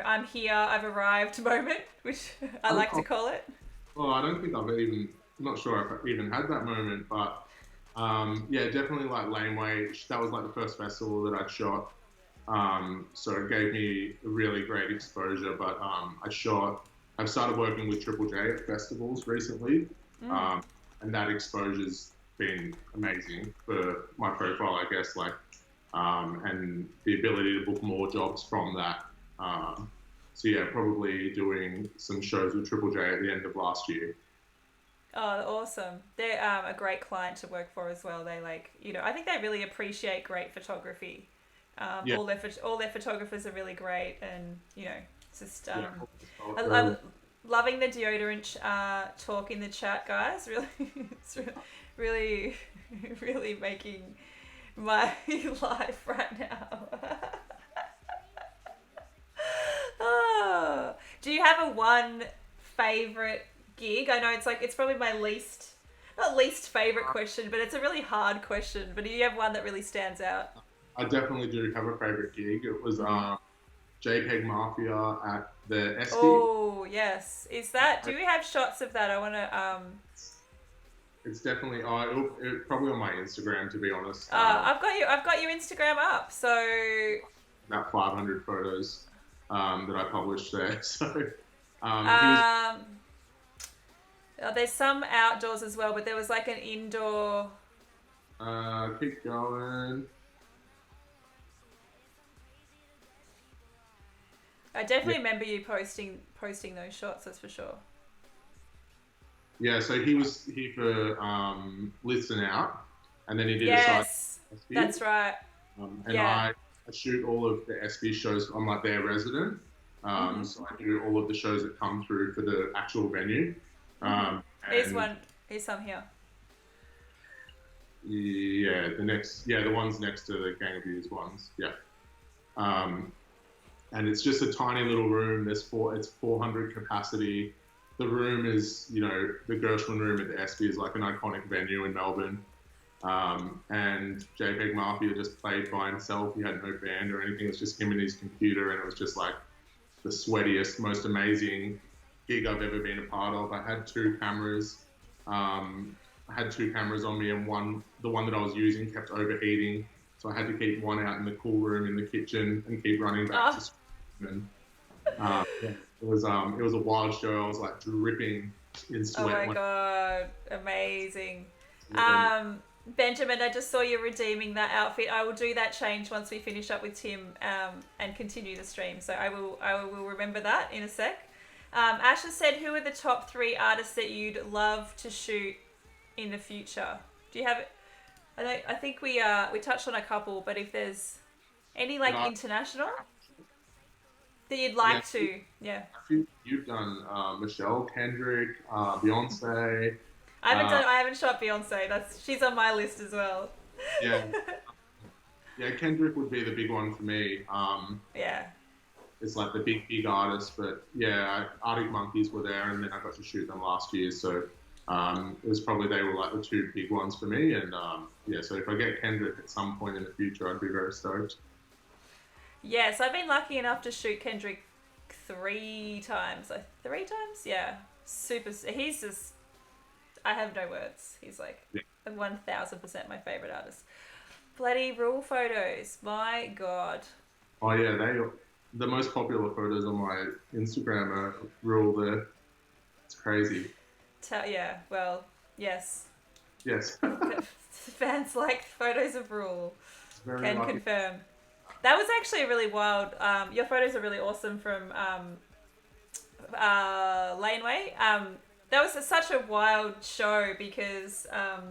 I'm here, I've arrived moment, which I like to call it? well, I don't think I've even, I'm not sure if I've even had that moment, but yeah, definitely like Laneway. That was like the first festival that I shot. So it gave me a really great exposure. But I've started working with Triple J at festivals recently, and that exposure's been amazing for my profile, I guess. Like, and the ability to book more jobs from that. So yeah, probably doing some shows with Triple J at the end of last year. Oh, awesome. They're a great client to work for as well. They I think they really appreciate great photography. Yeah, All their photographers are really great, and it's just yeah. I'm loving the deodorant talk in the chat, guys. Really, it's really, really making my life right now. Oh. Do you have a one favorite gig? I know it's probably my not least favorite question, but it's a really hard question. But do you have one that really stands out? I definitely do have a favorite gig. It was JPEG Mafia at the SB. Oh yes, is that? Do we have shots of that? I want to. It's definitely probably on my Instagram, to be honest. I've got your Instagram up. So About 500 photos that I published there. So he was. There's some outdoors as well, but there was like an indoor. Keep going. I definitely remember you posting those shots. That's for sure. Yeah, so he was here for Listen Out, and then he did a side. That's right. And I shoot all of the SB shows. I'm like their resident, so I do all of the shows that come through for the actual venue. Here's some here. Yeah, the ones next to the Gang of Views ones. Yeah. And it's just a tiny little room. It's 400 capacity. The room is, the Gershwin Room at the SB is like an iconic venue in Melbourne. And JPEG Mafia just played by himself. He had no band or anything. It was just him and his computer, and it was just like the sweatiest, most amazing gig I've ever been a part of. I had two cameras. I had two cameras on me, and the one that I was using kept overheating. So I had to keep one out in the cool room in the kitchen and keep running back to and it was a wild show. I was like dripping in sweat. Oh my god, amazing. Benjamin, I just saw you redeeming that outfit. I will do that change once we finish up with Tim and continue the stream. So I will remember that in a sec. Asha said, "Who are the top 3 artists that you'd love to shoot in the future?" Do you have it? I think we touched on a couple, but if there's any international that you'd like to, yeah. You've done Michelle, Kendrick, Beyonce. I haven't shot Beyonce. She's on my list as well. Yeah. Yeah, Kendrick would be the big one for me. Yeah. It's like the big artist, but yeah, Arctic Monkeys were there, and then I got to shoot them last year, so it was probably they were like the 2 big ones for me, and so if I get Kendrick at some point in the future, I'd be very stoked. Yes, I've been lucky enough to shoot Kendrick 3 times. 3 times? Yeah. He's just, I have no words. He's like 1000% my favourite artist. Bloody Rule photos. My God. Oh yeah, the most popular photos on my Instagram are Rule there. It's crazy. Well, yes. Yes. Fans like photos of Rule. Can lucky. Confirm. That was actually a really wild. Your photos are really awesome from Laneway. That was such a wild show because. I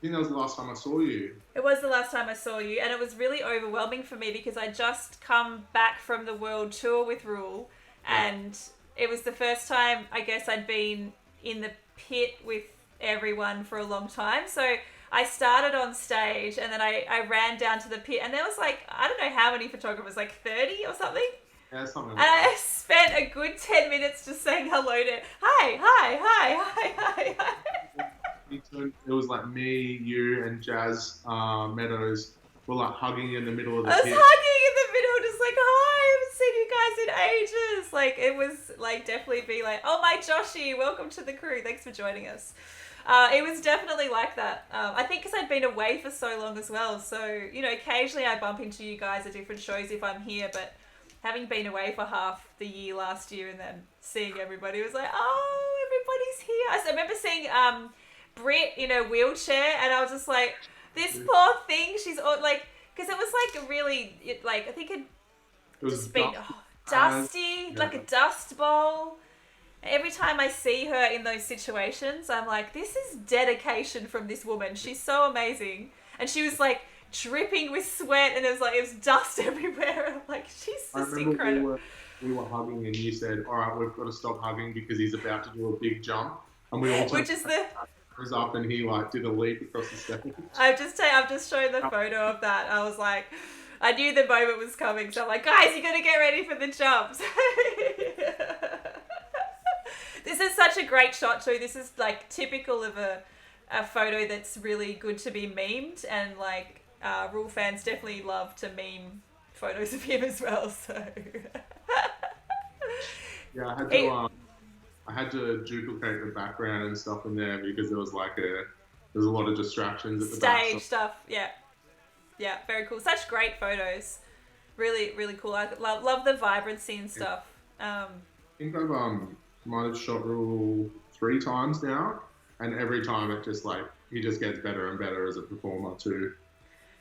think that was the last time I saw you. It was the last time I saw you, and it was really overwhelming for me because I just come back from the world tour with Rule, and it was the first time I guess I'd been in the pit with everyone for a long time. So I started on stage and then I ran down to the pit and there was like, I don't know how many photographers, like 30 or something. Yeah, something And like I that. spent a good 10 minutes just saying hello to, hi, hi, hi, hi, hi, hi. It was like me, you, and Jazz Meadows were like hugging in the middle of I the was pit. hugging in the middle, just like, hi, I haven't seen you guys in ages. Like, it was like definitely be like, oh, my Joshy, welcome to the crew. Thanks for joining us. It was definitely like that. I think because I'd been away for so long as well. So, you know, occasionally I bump into you guys at different shows if I'm here, but having been away for half the year last year and then seeing everybody was like, oh, everybody's here. I remember seeing Brit in a wheelchair and I was just like, this poor thing, she's all, like, because it was like a really, like, I think it It was just been dusty. dusty, Yeah. like a dust bowl. Every time I see her in those situations, I'm like, this is dedication from this woman. She's so amazing. And she was like dripping with sweat and it was dust everywhere. I'm like, she's I just remember incredible. we were hugging and you said, all right, we've got to stop hugging because he's about to do a big jump. And we all turned Which is the, up and he like did a leap across the stage. I've just shown the photo of that. I was like, I knew the moment was coming. So I'm like, guys, you got to get ready for the jumps. This is such a great shot too. This is like typical of a photo that's really good to be memed, and like Rule fans definitely love to meme photos of him as well. So Yeah, I had to duplicate the background and stuff in there because there was there's a lot of distractions at the back. stage stuff, yeah, yeah, very cool. Such great photos, really, really cool. I love the vibrancy and stuff. I think I've might have shot Rule 3 times now, and every time it just like he just gets better and better as a performer too.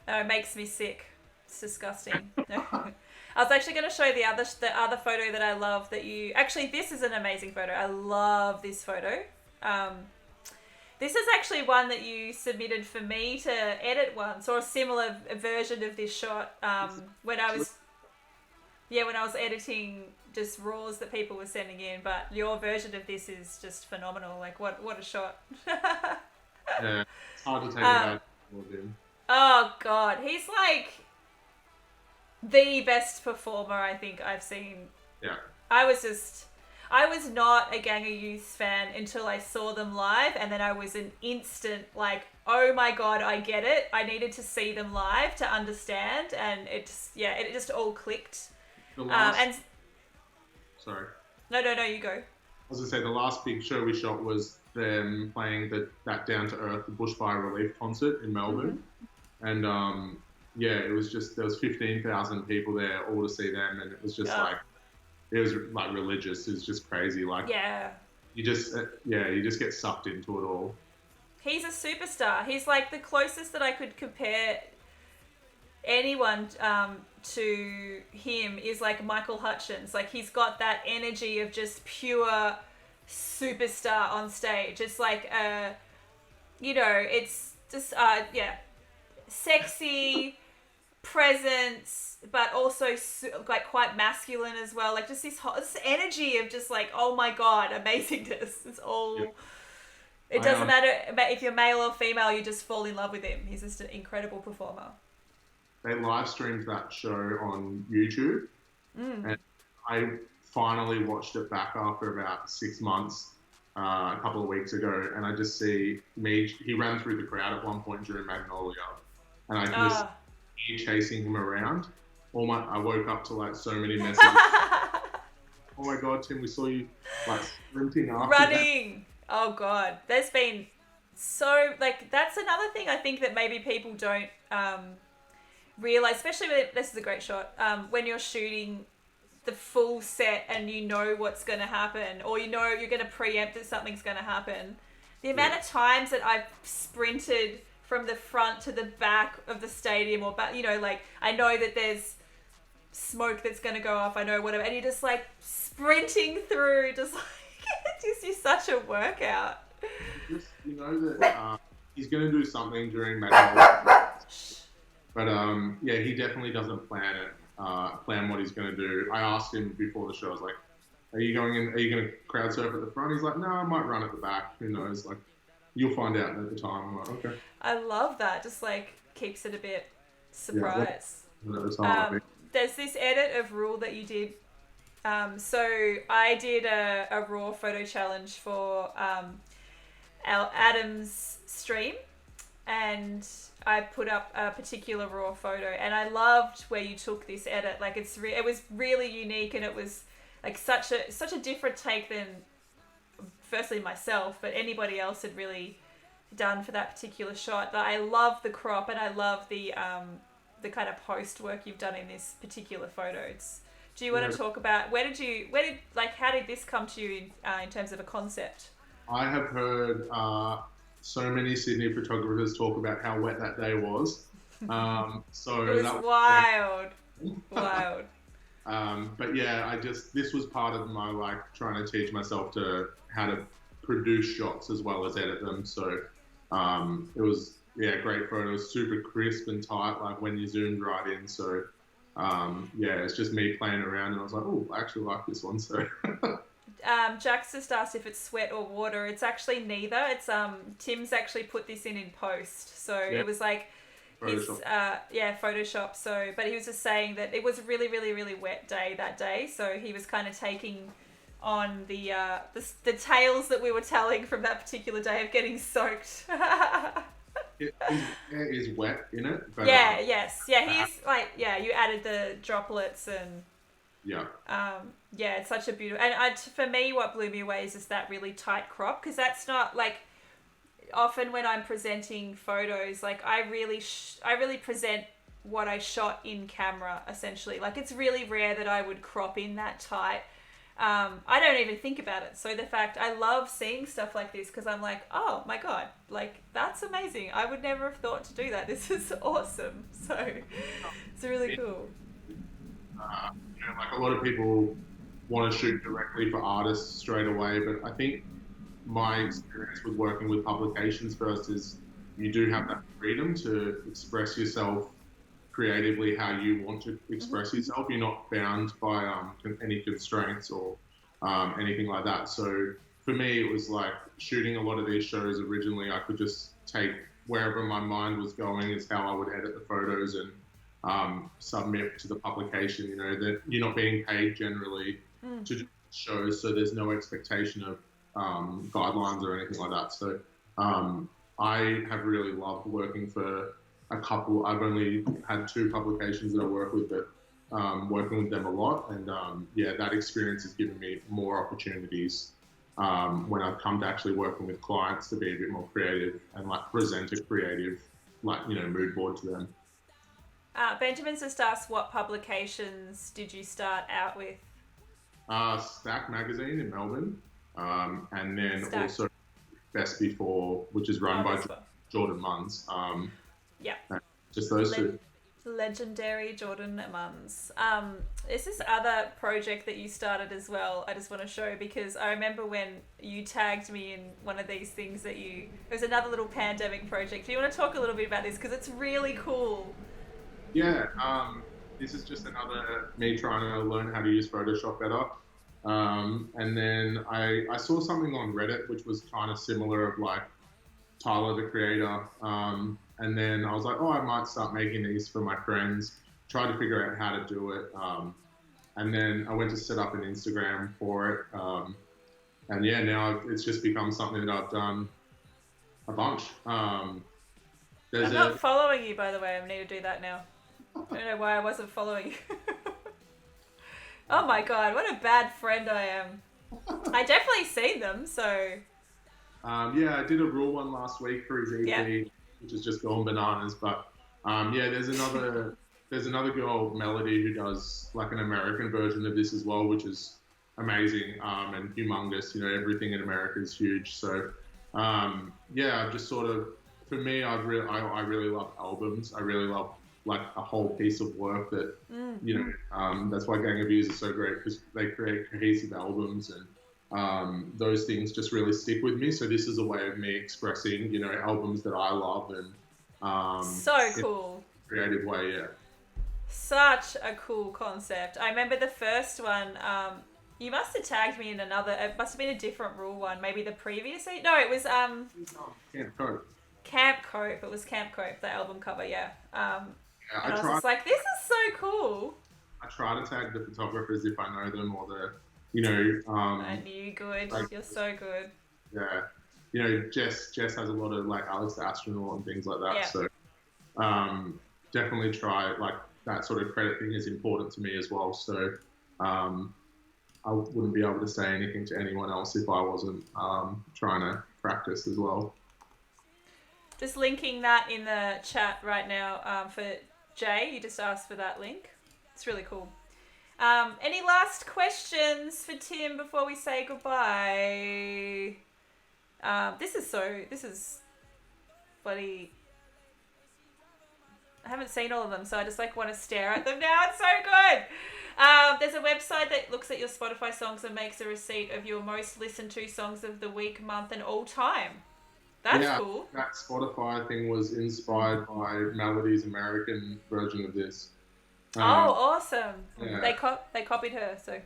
It makes me sick. It's disgusting. I was actually going to show the other photo that I love that you... Actually, this is an amazing photo. I love this photo. This is actually one that you submitted for me to edit once, or a similar version of this shot when I was editing just raws that people were sending in. But your version of this is just phenomenal. Like, what a shot. Yeah, it's hard to take about him. Oh, God. He's like the best performer I think I've seen. Yeah. I was not a Gang of Youth fan until I saw them live, and then I was an instant like, oh my God, I get it. I needed to see them live to understand, and it just all clicked. Sorry. No, you go. I was gonna say the last big show we shot was them playing that Down to Earth, the Bushfire Relief concert in Melbourne, and it was just there was 15,000 people there all to see them, and it was just it was like religious. It was just crazy. Like you just get sucked into it all. He's a superstar. He's like the closest that I could compare anyone to him is like Michael Hutchence. Like he's got that energy of just pure superstar on stage. It's like it's just sexy presence, but also like quite masculine as well. Like just this energy of just like, oh my God, amazingness. It's all. Yep. It doesn't matter if you're male or female. You just fall in love with him. He's just an incredible performer. They live streamed that show on YouTube, and I finally watched it back after about 6 months, a couple of weeks ago, and I just see he ran through the crowd at one point during Magnolia, and I can just see chasing him around. I woke up to like so many messages. Oh my God, Tim, we saw you like sprinting after running. Oh God, there's been so like that's another thing I think that maybe people don't realize, especially when this is a great shot, when you're shooting the full set and you know what's going to happen, or you know you're going to preempt that something's going to happen. The amount of times that I've sprinted from the front to the back of the stadium, or back, like I know that there's smoke that's going to go off, I know whatever, and you're just like sprinting through, just like it's just such a workout. You know that he's going to do something during Magnolia. But he definitely doesn't plan what he's going to do. I asked him before the show, I was like, are you going to crowd surf at the front? He's like, no, I might run at the back. Who knows? Like, you'll find out at the time. I'm like, okay, I love that. Just like keeps it a bit yeah, surprise. at the time, I think. There's this edit of Rule that you did. So I did a raw photo challenge for our Adam's stream, and I put up a particular raw photo, and I loved where you took this edit. Like it was really unique, and it was like such a different take than firstly myself, but anybody else had really done for that particular shot. That I love the crop, and I love the kind of post work you've done in this particular photo. Do you want to talk about how did this come to you in terms of a concept? I have heard so many Sydney photographers talk about how wet that day was. So it was that wild, wild. But yeah, this was part of my like trying to teach myself how to produce shots as well as edit them. So it was great photos, super crisp and tight, like when you zoomed right in. So it's just me playing around, and I was like, oh, I actually like this one. So. Jack's just asked if it's sweat or water. It's actually neither. It's Tim's actually put this in post, so it was like Photoshop. Photoshop. So, but he was just saying that it was a really, really, really wet day that day. So he was kind of taking on the tales that we were telling from that particular day of getting soaked. It is wet in it. But, he's like, you added the droplets and. Yeah. It's such a beautiful, and for me, what blew me away is just that really tight crop, because that's not like often when I'm presenting photos, like I really present what I shot in camera essentially. Like it's really rare that I would crop in that tight. I don't even think about it. So the fact I love seeing stuff like this, because I'm like, oh my god, like that's amazing. I would never have thought to do that. This is awesome. So it's really cool. Like a lot of people want to shoot directly for artists straight away, but I think my experience with working with publications first is you do have that freedom to express yourself creatively how you want to express yourself. You're not bound by any constraints or anything like that. So for me, it was like shooting a lot of these shows originally, I could just take wherever my mind was going is how I would edit the photos and submit to the publication. You know, that you're not being paid generally to do shows, so there's no expectation of guidelines or anything like that. So I have really loved working for a couple. I've only had 2 publications that I work with, but working with them a lot, and that experience has given me more opportunities when I've come to actually working with clients to be a bit more creative and like present a creative, mood board to them. Benjamin's just asked, what publications did you start out with? Stack magazine in Melbourne, and then Stack. Also Best Before, which is run by Jordan Munns. Just those 2. Legendary Jordan Munns. There's this other project that you started as well. I just want to show, because I remember when you tagged me in one of these things it was another little pandemic project. Do you want to talk a little bit about this? Because it's really cool. Yeah, this is just another me trying to learn how to use Photoshop better. And then I saw something on Reddit which was kind of similar, of like Tyler the Creator. And then I was like, I might start making these for my friends, try to figure out how to do it. And then I went to set up an Instagram for it. And now it's just become something that I've done a bunch. I'm not following you, by the way. I need to do that now. I don't know why I wasn't following you. Oh my god, what a bad friend I am. I definitely seen them, so... I did a Rule one last week for his EP, which has just gone bananas. But there's another girl, Melody, who does like an American version of this as well, which is amazing and humongous. You know, everything in America is huge. So I've just sort of, for me, I really love albums. I really love like a whole piece of work that, that's why Gang of Views is so great, because they create cohesive albums, and those things just really stick with me. So this is a way of me expressing, albums that I love, and so cool. In a creative way, yeah. Such a cool concept. I remember the first one, You must have tagged me in another. It must have been a different rule one. Maybe the previous. No, it was Camp Cope. Camp Cope. It was Camp Cope, the album cover. Yeah. Yeah, And I was just like, this is so cool. I try to tag the photographers if I know them, or I knew you good. like, You're so good. yeah, Jess has a lot of like Alex the Astronaut and things like that. Yeah. So definitely try, like, that sort of credit thing is important to me as well. So I wouldn't be able to say anything to anyone else if I wasn't trying to practice as well. Just linking that in the chat right now for Jay. You just asked for that link. It's really cool. Any last questions for Tim before we say goodbye? This is bloody... I haven't seen all of them, so I just want to stare at them now. It's so good. There's a website that looks at your Spotify songs and makes a receipt of your most listened to songs of the week, month, and all time. That's cool. That Spotify thing was inspired by Melody's American version of this. Awesome. Yeah. They copied her, so.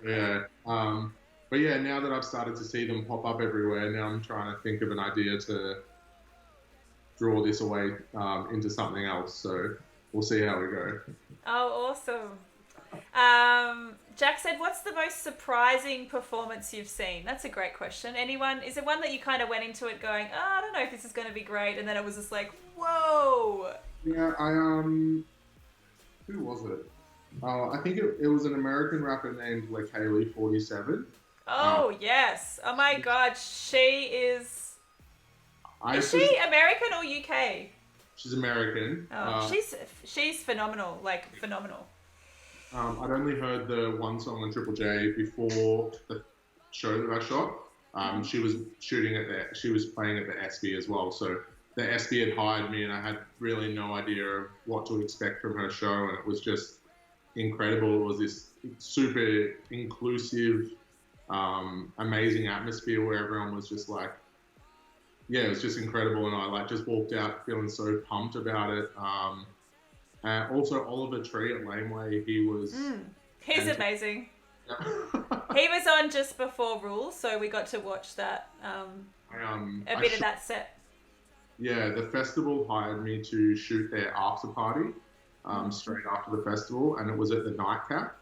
Yeah. But yeah, now that I've started to see them pop up everywhere, now I'm trying to think of an idea to draw this away into something else. So we'll see how we go. Oh, awesome. Jack said, what's the most surprising performance you've seen? That's a great question. Is it one that you kind of went into it going, I don't know if this is going to be great, and then it was just like, whoa? Yeah, who was it? I think it was an American rapper named Lakaylee 47. Oh, yes. Oh my God, she is... Is she American or UK? She's American. Oh, she's phenomenal, phenomenal. I'd only heard the one song on Triple J before the show that I shot. She was playing at the SB as well. So the SB had hired me, and I had really no idea of what to expect from her show, and it was just incredible. It was this super inclusive, amazing atmosphere where everyone was just like, yeah, it was just incredible, and I just walked out feeling so pumped about it. Also, Oliver Tree at Laneway, he's amazing. He was on just before Rules, so we got to watch that, a bit of that set. Yeah, the festival hired me to shoot their after party straight after the festival, and it was at the Nightcap.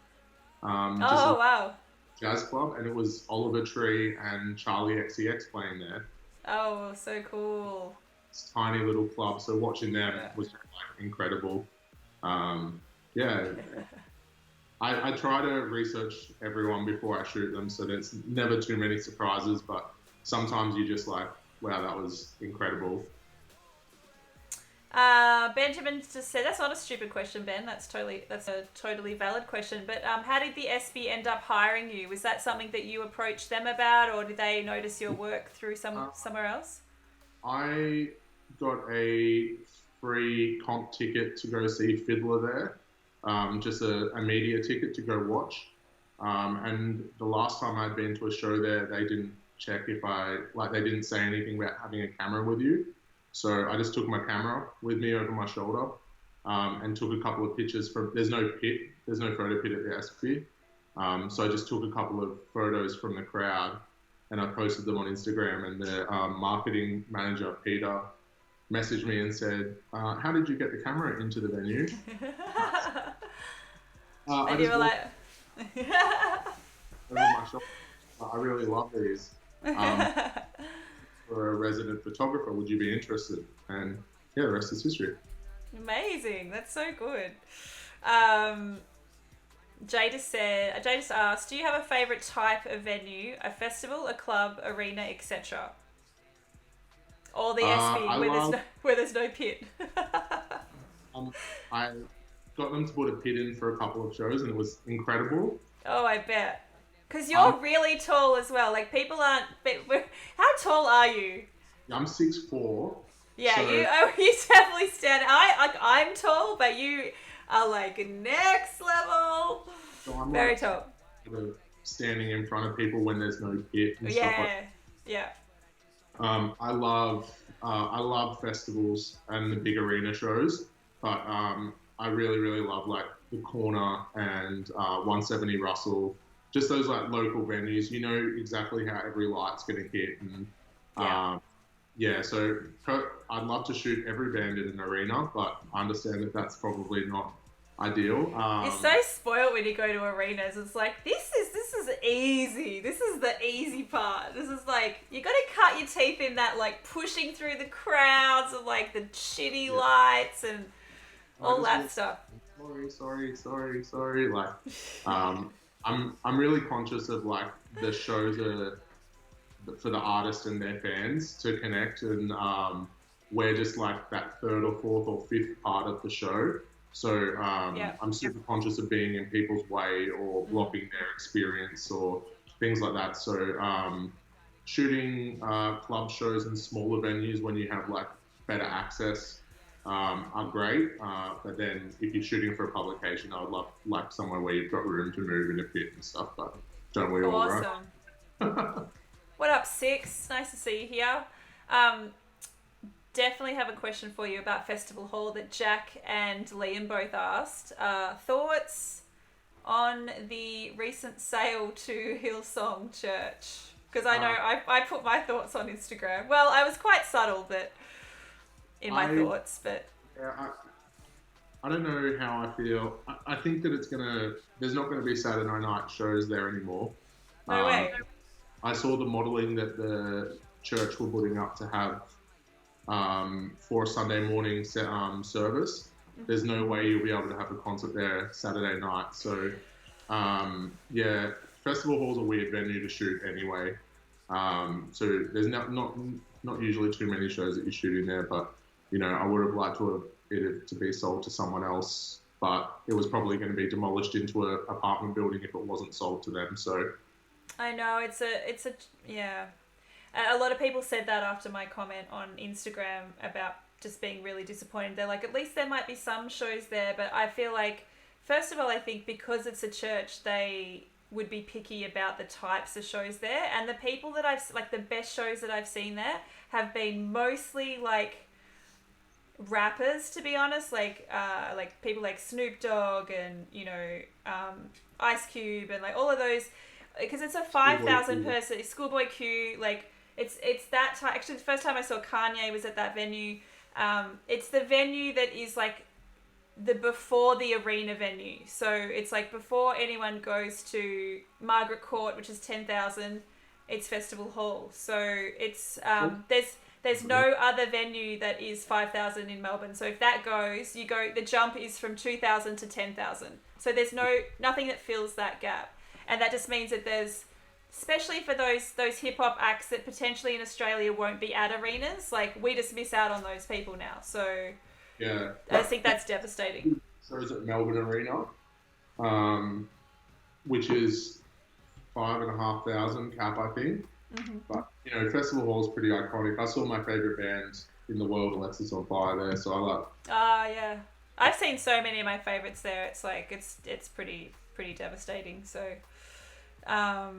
Wow. Jazz club, and it was Oliver Tree and Charlie XCX playing there. Oh, so cool. It's a tiny little club, so watching them was incredible. I try to research everyone before I shoot them, so there's never too many surprises, but sometimes you just wow, that was incredible. Benjamin just said, that's not a stupid question, Ben. That's a totally valid question. But how did the SB end up hiring you? Was that something that you approached them about, or did they notice your work through somewhere else? I got a free comp ticket to go see Fiddler there, just a media ticket to go watch. And the last time I'd been to a show there, they didn't check they didn't say anything about having a camera with you. So I just took my camera with me over my shoulder and took a couple of pictures there's no photo pit at the SB. So I just took a couple of photos from the crowd and I posted them on Instagram, and the marketing manager, Peter, messaged me and said, how did you get the camera into the venue? And you were like... over my shoulder. I really love these. For a resident photographer, would you be interested? And yeah, the rest is history. Amazing. That's so good. Jay just asked, do you have a favourite type of venue? A festival, a club, arena, etc.? Or the SB where there's no pit? I got them to put a pit in for a couple of shows, and it was incredible. Oh, I bet. Because you're really tall as well. People aren't... How tall are you? I'm 6'4". Yeah, so... you definitely stand... I'm tall, but you are next level. So I'm very tall. Standing in front of people when there's no pit and stuff like that. Yeah. I love festivals and the big arena shows, but I really, really love the Corner and 170 Russell, just those like local venues, you know exactly how every light's going to hit. And yeah, so I'd love to shoot every band in an arena, but I understand that that's probably not ideal. You're so spoiled when you go to arenas. It's like, this is easy. This is the easy part. This is like, you got to cut your teeth in that, like, pushing through the crowds and, like, the shitty lights and all that stuff. Sorry. Like, I'm really conscious of, like, the shows are for the artist and their fans to connect, and we're just like that third or fourth or fifth part of the show. So I'm super conscious of being in people's way or blocking their experience or things like that. So shooting club shows and smaller venues when you have like better access are great. But then if you're shooting for a publication, I would love like somewhere where you've got room to move in a pit and stuff. But don't we all, right? Awesome. What up, Six? Nice to see you here. Definitely have a question for you about Festival Hall that Jack and Liam both asked. Thoughts on the recent sale to Hillsong Church? Because I know I put my thoughts on Instagram. Well, I was quite subtle in my thoughts, but... Yeah, I don't know how I feel. I think that there's not going to be Saturday night shows there anymore. No way. I saw the modelling that the church were putting up to have for a Sunday morning service. There's no way you'll be able to have a concert there Saturday night. So, yeah, Festival Hall's a weird venue to shoot anyway. So there's not usually too many shows that you're shooting there, but, you know, I would have liked it to be sold to someone else, but it was probably going to be demolished into an apartment building if it wasn't sold to them. So... I know, it's a yeah. A lot of people said that after my comment on Instagram about just being really disappointed. They're like, at least there might be some shows there, but I feel like, first of all, I think because it's a church, they would be picky about the types of shows there, and the people that the best shows that I've seen there have been mostly like rappers, to be honest, like people like Snoop Dogg and, you know, Ice Cube and like all of those. Because it's a 5,000 person Schoolboy Q, like it's that time. Actually, the first time I saw Kanye was at that venue. It's the venue that is like the before the arena venue. So it's like before anyone goes to Margaret Court, which is 10,000. It's Festival Hall. So it's there's no other venue that is 5,000 in Melbourne. So if that goes, the jump is from 2,000 to 10,000. So there's nothing that fills that gap. And that just means that there's, especially for those hip-hop acts that potentially in Australia won't be at arenas, like, we just miss out on those people now. So, yeah, I just think that's devastating. So is it Melbourne Arena, which is 5,500 cap, I think. Mm-hmm. But, you know, Festival Hall is pretty iconic. I saw my favourite band in the world, Alexis on Fire, there, so I like... Yeah. I've seen so many of my favourites there. It's like, it's pretty devastating, so... Or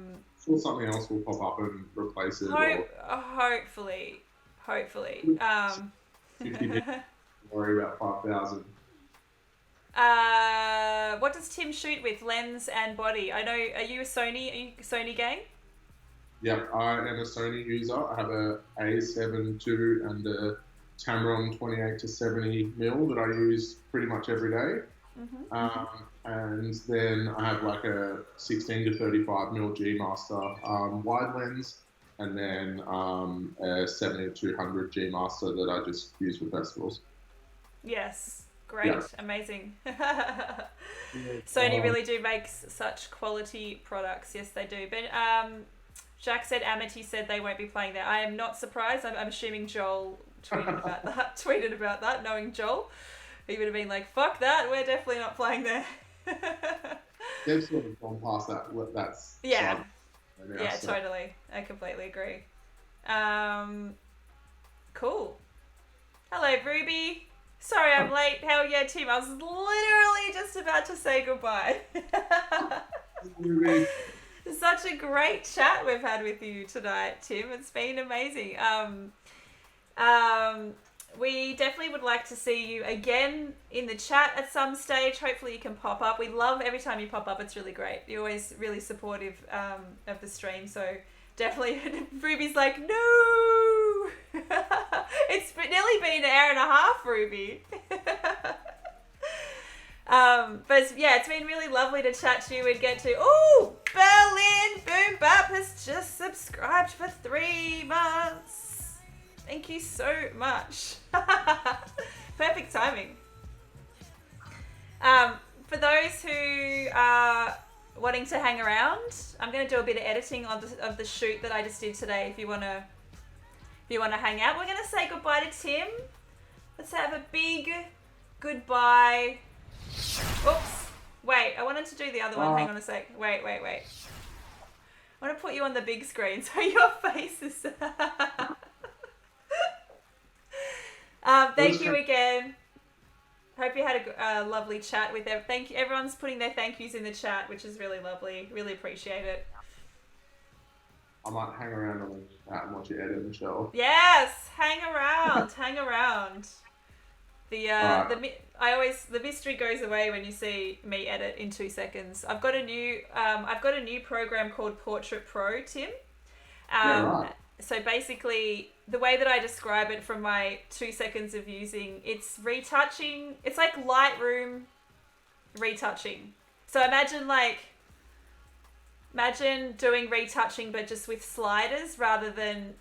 something else will pop up and replace it. Hopefully. 50 minutes, worry about 5,000. What does Tim shoot with? Lens and body. I know. Are you a Sony gang? Yep, I am a Sony user. I have a A7 II and a Tamron 28 to 70 mil that I use pretty much every day. Mm-hmm. And then I have like a 16 to 35 mil G Master wide lens, and then a 70 to 200 G Master that I just use for festivals. Yes, great, amazing. Sony really do make such quality products. Yes, they do. But Jack said Amity said they won't be playing there. I am not surprised. I'm assuming Joel tweeted about that, knowing Joel. He would have been like, fuck that, we're definitely not playing there. They've sort of gone past that. That's yeah, so. Totally. I completely agree. Cool. Hello, Ruby. Sorry I'm late. Hell yeah, Tim. I was literally just about to say goodbye. Ruby. Such a great chat we've had with you tonight, Tim. It's been amazing. we definitely would like to see you again in the chat at some stage. Hopefully you can pop up. We love every time you pop up. It's really great. You're always really supportive of the stream. So definitely, Ruby's like, no! It's nearly been an hour and a half, Ruby. But yeah, it's been really lovely to chat to you and get to... Oh, Berlin Boom Bap has just subscribed for 3 months. Thank you so much. Perfect timing. For those who are wanting to hang around, I'm going to do a bit of editing of the shoot that I just did today. If you want to hang out, we're going to say goodbye to Tim. Let's have a big goodbye. Oops. Wait, I wanted to do the other one. Hang on a sec. Wait. I want to put you on the big screen so your face is... thank you again. Hope you had a lovely chat with them. Thank you. Everyone's putting their thank yous in the chat, which is really lovely. Really appreciate it. I might hang around on the chat and watch you edit, Michelle. Yes, hang around. Hang around. The mystery goes away when you see me edit in 2 seconds. I've got a new program called Portrait Pro, Tim. Right. So basically, the way that I describe it from my 2 seconds of using, it's retouching. It's like Lightroom retouching. So imagine doing retouching, but just with sliders rather than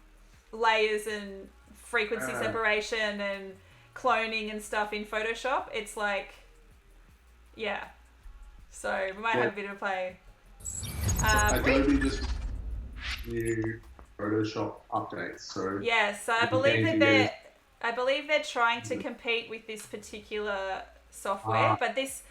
layers and frequency separation and cloning and stuff in Photoshop. It's like, yeah. So we might have a bit of play. Adobe just new Photoshop updates. So yeah, so I believe they're trying to compete with this particular software, but this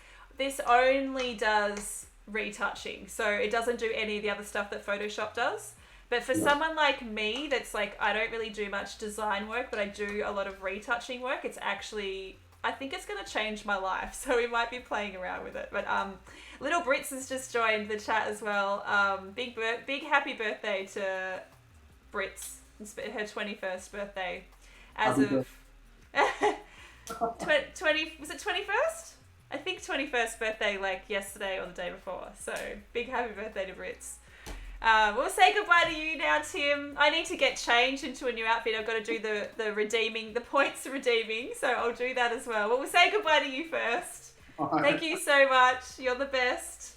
only does retouching, so it doesn't do any of the other stuff that Photoshop does. But for someone like me, that's like, I don't really do much design work, but I do a lot of retouching work. It's actually, I think it's going to change my life. So we might be playing around with it. But Little Brits has just joined the chat as well. Big happy birthday to Brits. It's her 21st birthday. Was it 21st? I think 21st birthday like yesterday or the day before. So big happy birthday to Brits. We'll say goodbye to you now, Tim. I need to get changed into a new outfit. I've got to do the points redeeming, so I'll do that as well. But we'll say goodbye to you first. Bye. Thank you so much. You're the best.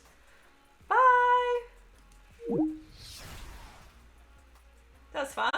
Bye. That was fun.